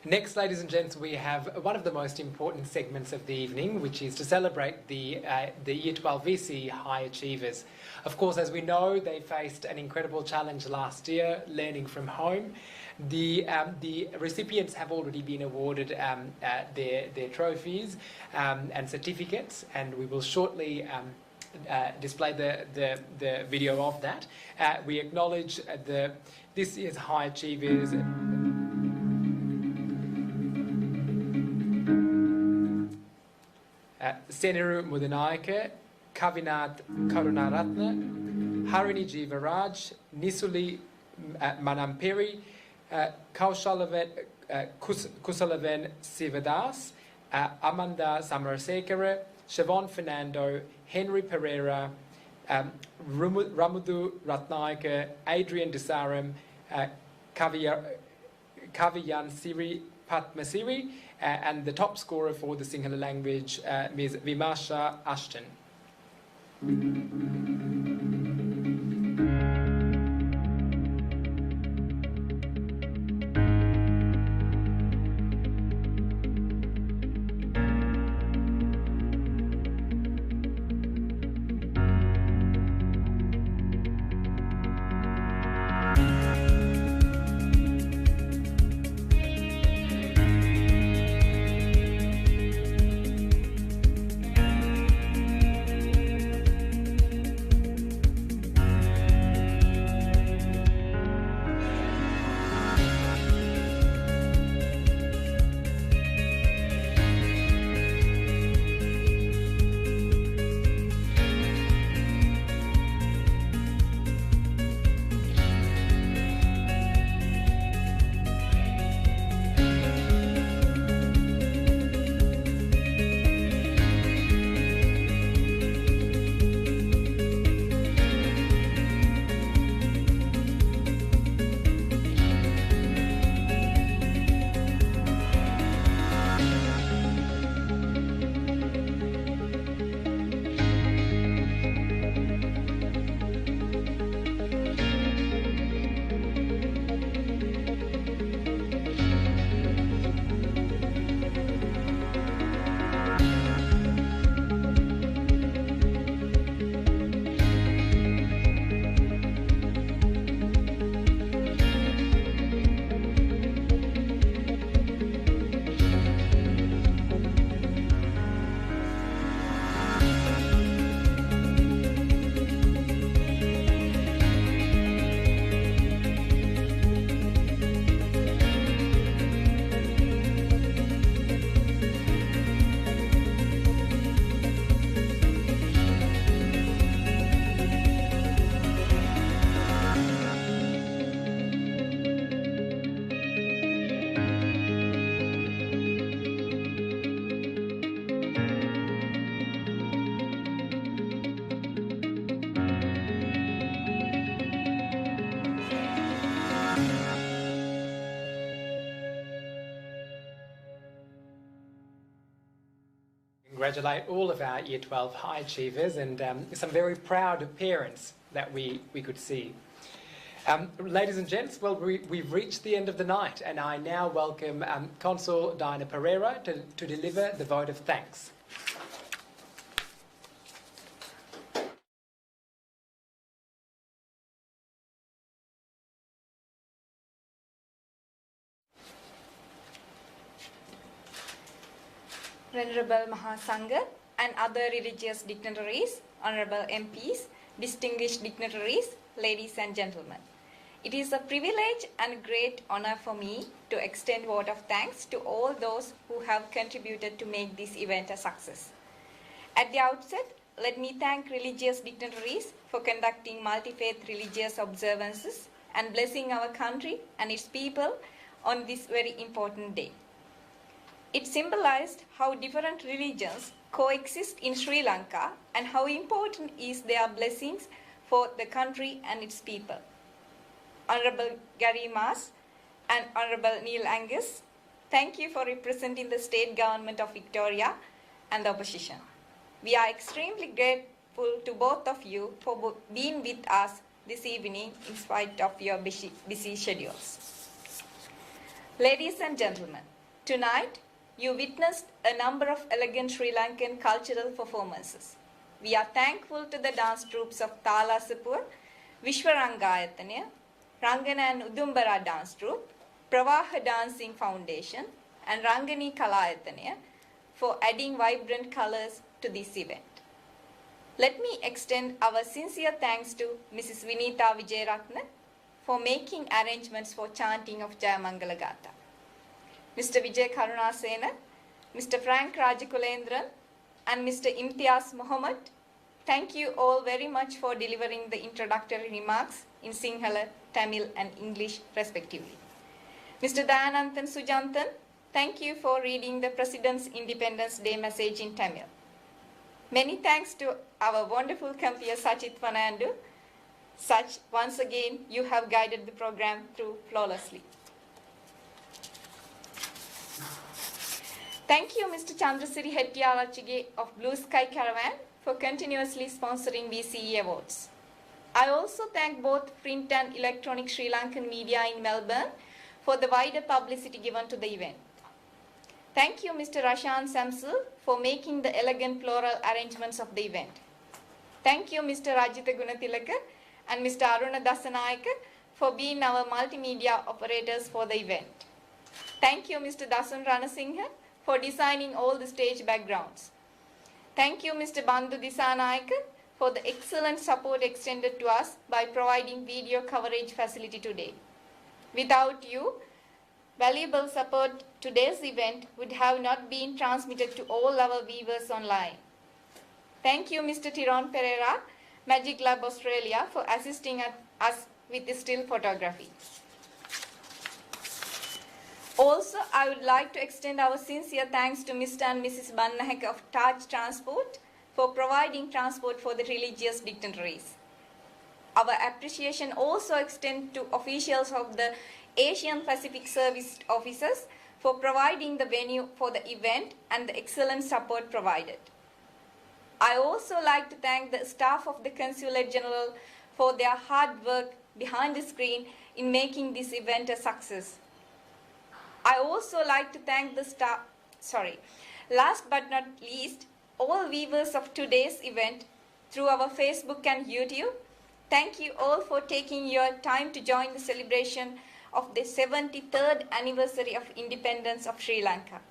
Next, ladies and gents, we have one of the most important segments of the evening, which is to celebrate the Year 12 VC High Achievers. Of course, as we know, they faced an incredible challenge last year, learning from home. The recipients have already been awarded their trophies and certificates, and we will shortly display the video of that. We acknowledge this year's High Achievers. Seneru Mudanayaka, Kavinath Karunaratna, Harini Jivaraj, Nisuli Manamperi, Kusalaven Sivadas, Amanda Samarasekara, Siobhan Fernando, Henry Pereira, Ramudu Ratnayaka, Adrian Desaram, Kaviyan Siri Patmasiri, and the top scorer for the Sinhala language, Ms. Vimasha Ashton. Congratulate all of our Year 12 high achievers and some very proud parents that we could see. Ladies and gents, well, we've reached the end of the night, and I now welcome Consul Diana Pereira to deliver the vote of thanks. Venerable Mahasangha and other religious dignitaries, honorable MPs, distinguished dignitaries, ladies and gentlemen. It is a privilege and great honor for me to extend a vote of thanks to all those who have contributed to make this event a success. At the outset, let me thank religious dignitaries for conducting multi-faith religious observances and blessing our country and its people on this very important day. It symbolized how different religions coexist in Sri Lanka and how important is their blessings for the country and its people. Honorable Gary Mas and Honorable Neil Angus, thank you for representing the state government of Victoria and the opposition. We are extremely grateful to both of you for being with us this evening in spite of your busy schedules. Ladies and gentlemen, tonight you witnessed a number of elegant Sri Lankan cultural performances. We are thankful to the dance troops of Thalasapur, Vishwarangayatanya, Rangana and Udumbara Dance Troupe, Pravaha Dancing Foundation, and Rangani Kalayatanya for adding vibrant colors to this event. Let me extend our sincere thanks to Mrs. Vinita Vijayaratne for making arrangements for chanting of Jayamangala Gatha. Mr. Vijay Karunasena, Mr. Frank Rajakulendran, and Mr. Imtiaz Mohammed, thank you all very much for delivering the introductory remarks in Sinhala, Tamil and English respectively. Mr. Dayananthan Sujanthan, thank you for reading the President's Independence Day message in Tamil. Many thanks to our wonderful compeer Sachit Fernando. Such, once again, you have guided the program through flawlessly. Thank you, Mr. Chandrasiri Hettiarachige of Blue Sky Caravan for continuously sponsoring BCE Awards. I also thank both print and electronic Sri Lankan media in Melbourne for the wider publicity given to the event. Thank you, Mr. Rashan Samsul, for making the elegant floral arrangements of the event. Thank you, Mr. Rajitha Gunathilaka and Mr. Aruna Dasanayaka for being our multimedia operators for the event. Thank you, Mr. Dasun Ranasinghe, for designing all the stage backgrounds. Thank you, Mr. Bandhu Disanayaka, for the excellent support extended to us by providing video coverage facility today. Without you, valuable support today's event would have not been transmitted to all our viewers online. Thank you, Mr. Tyrone Pereira, Magic Lab Australia, for assisting us with the still photography. Also, I would like to extend our sincere thanks to Mr. and Mrs. Bannahek of Taj Transport for providing transport for the religious dignitaries. Our appreciation also extends to officials of the Asian Pacific Service officers for providing the venue for the event and the excellent support provided. I also like to thank the staff of the Consulate General for their hard work behind the screen in making this event a success. I also like to thank the staff, last but not least, all viewers of today's event through our Facebook and YouTube. Thank you all for taking your time to join the celebration of the 73rd anniversary of independence of Sri Lanka.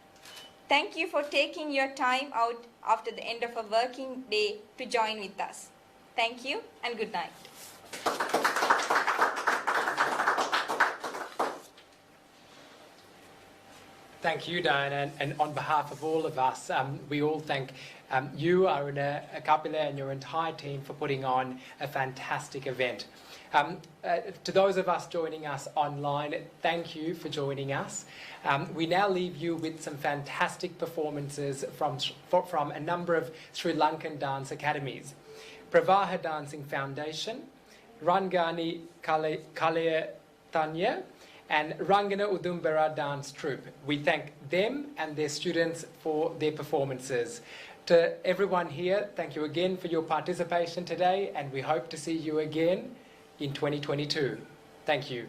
Thank you for taking your time out after the end of a working day to join with us. Thank you and good night. Thank you, Diana, and on behalf of all of us, we all thank you, Aruna Kapila, and your entire team for putting on a fantastic event. To those of us joining us online, thank you for joining us. We now leave you with some fantastic performances from a number of Sri Lankan dance academies. Pravaha Dancing Foundation, Rangani Kalaya Tanya, and Rangana Udumbara Dance Troupe. We thank them and their students for their performances. To everyone here, thank you again for your participation today, and we hope to see you again in 2022. Thank you.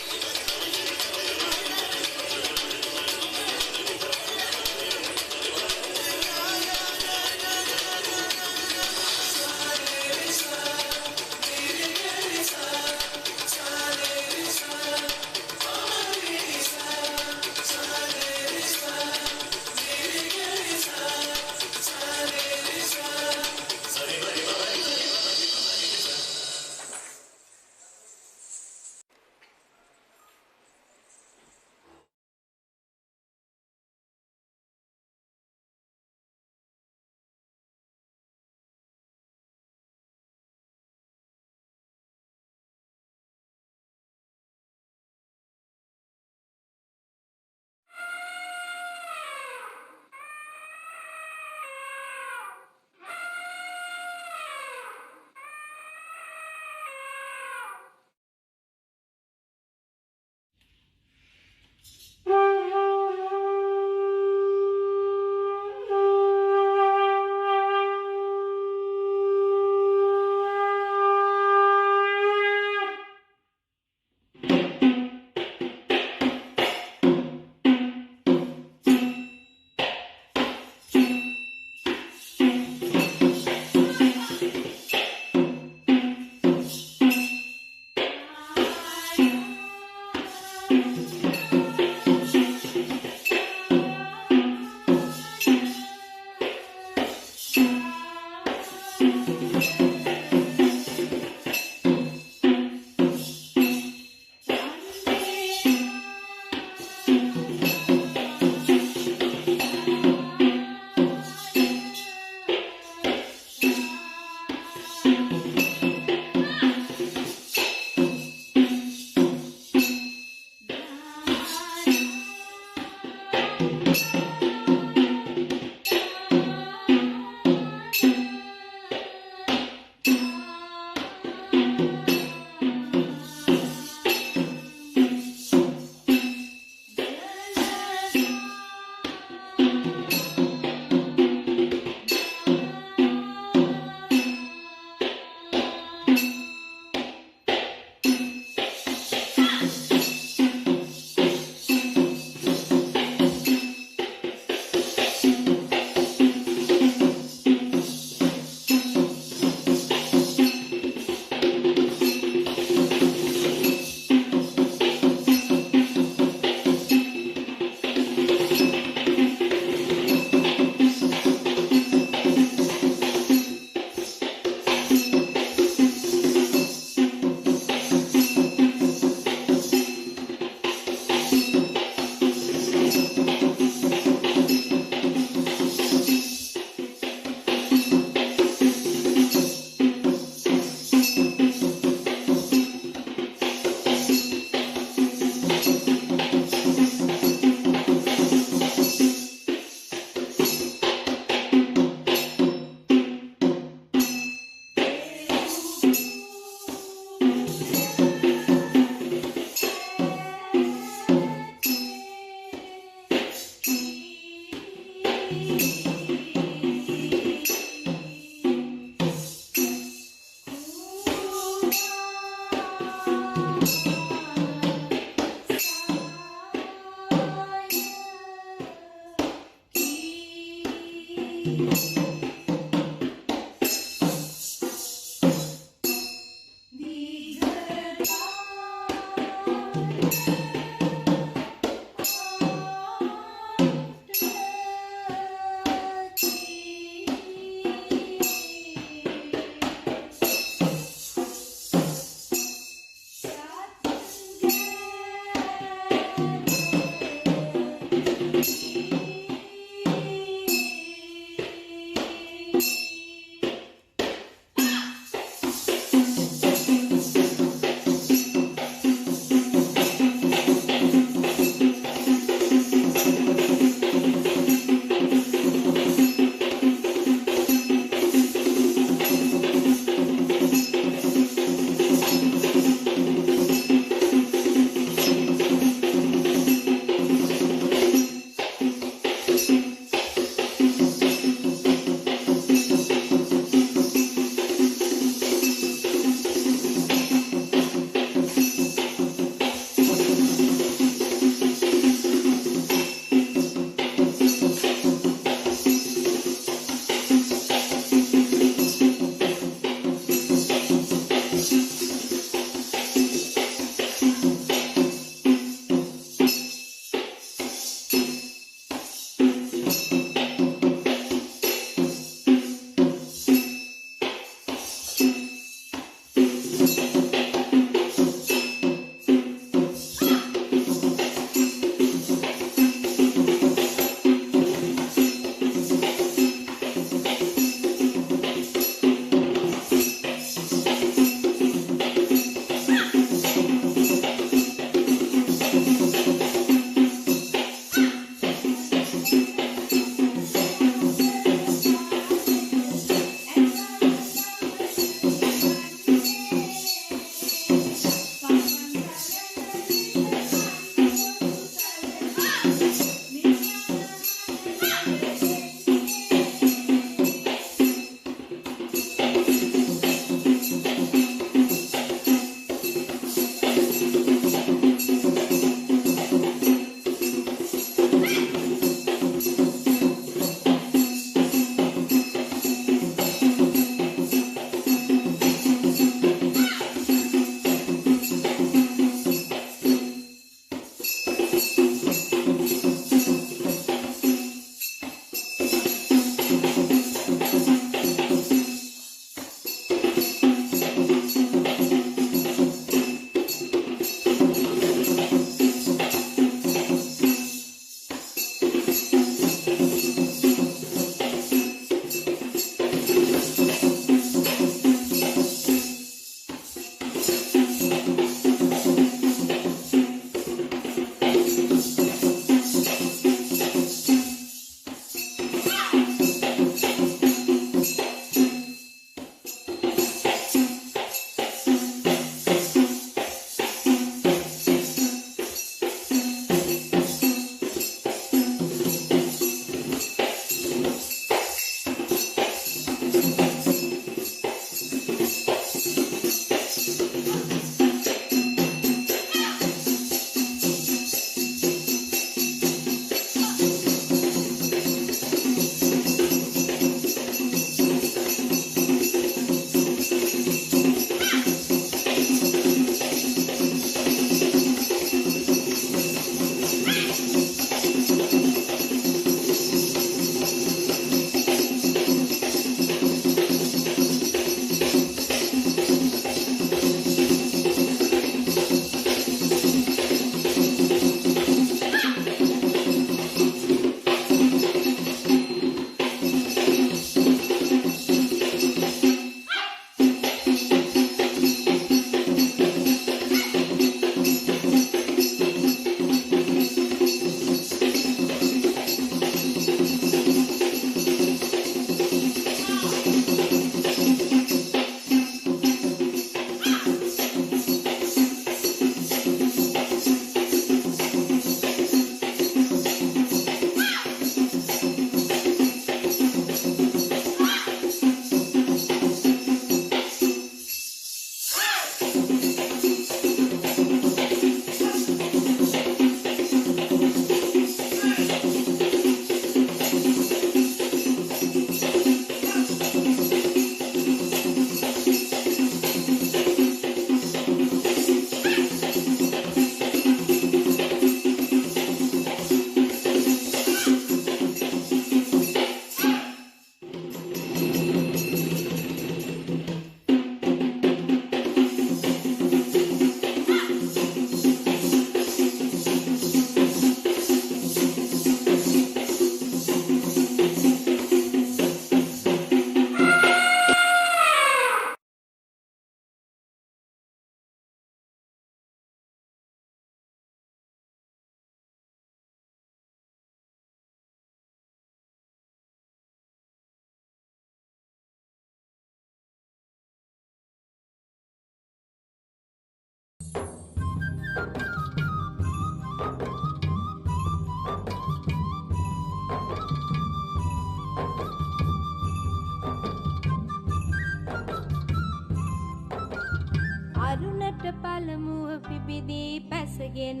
අරුණට පළමුව පිබිදී පැසගෙන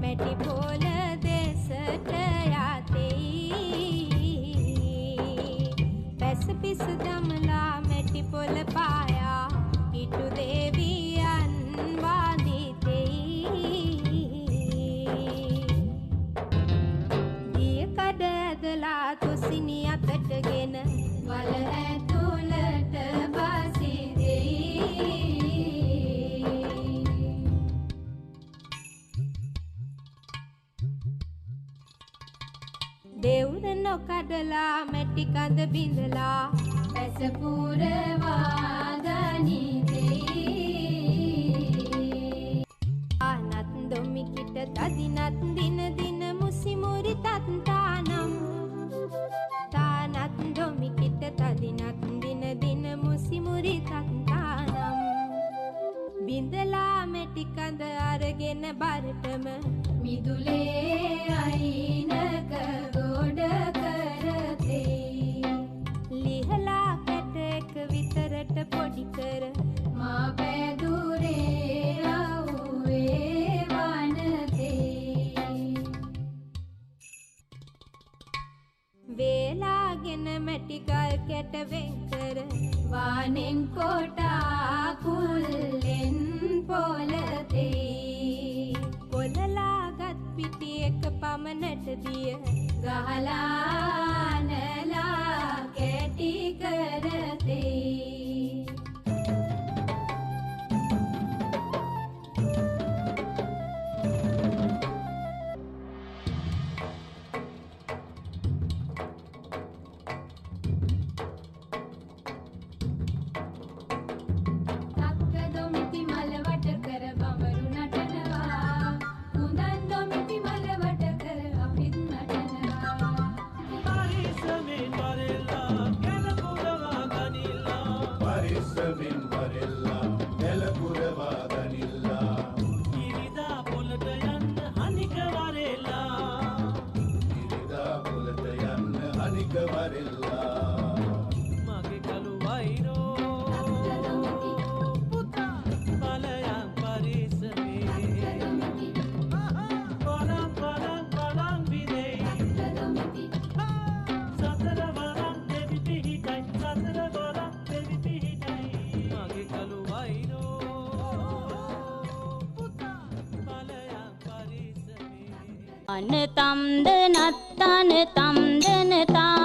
මැටි පොළ දෙසට යතෙයි පැස පිස දමලා මැටි පොළ පායා ඉටු දේවියන් වාදිතෙයි දිය කඩ ඇදලා තුසිනි අතටගෙන වල ඇතුළට බසිදෙයි දෙවුර නොකඩලා මැටි කඳ බිඳලා පැස පුරවා ගනිතේ ආනත් දොමිකිට තදිනත් දින දින මුසිමුරි තත්තානම් තානත් දොමිකිට තදිනත් දින දින මුසිමුරි තත්තානම් බිඳලා මැටි කඳ අරගෙන බරටම මිදුලේ අයිනක ගොඩ කරතේ ලිහලා කැටක විතරට පොඩි කර මා පැදුරේ අවුවේ වනතේ වේලාගෙන මැටි ගල් කැට වෙන් කර වානෙන් කොටා කුල්ලෙන් පොළතේ පොළලාගත් පිටි එක පමණට දිය ගහලා නලා කැටි කරතේ අනතම්ද නත්තන තම්දන තා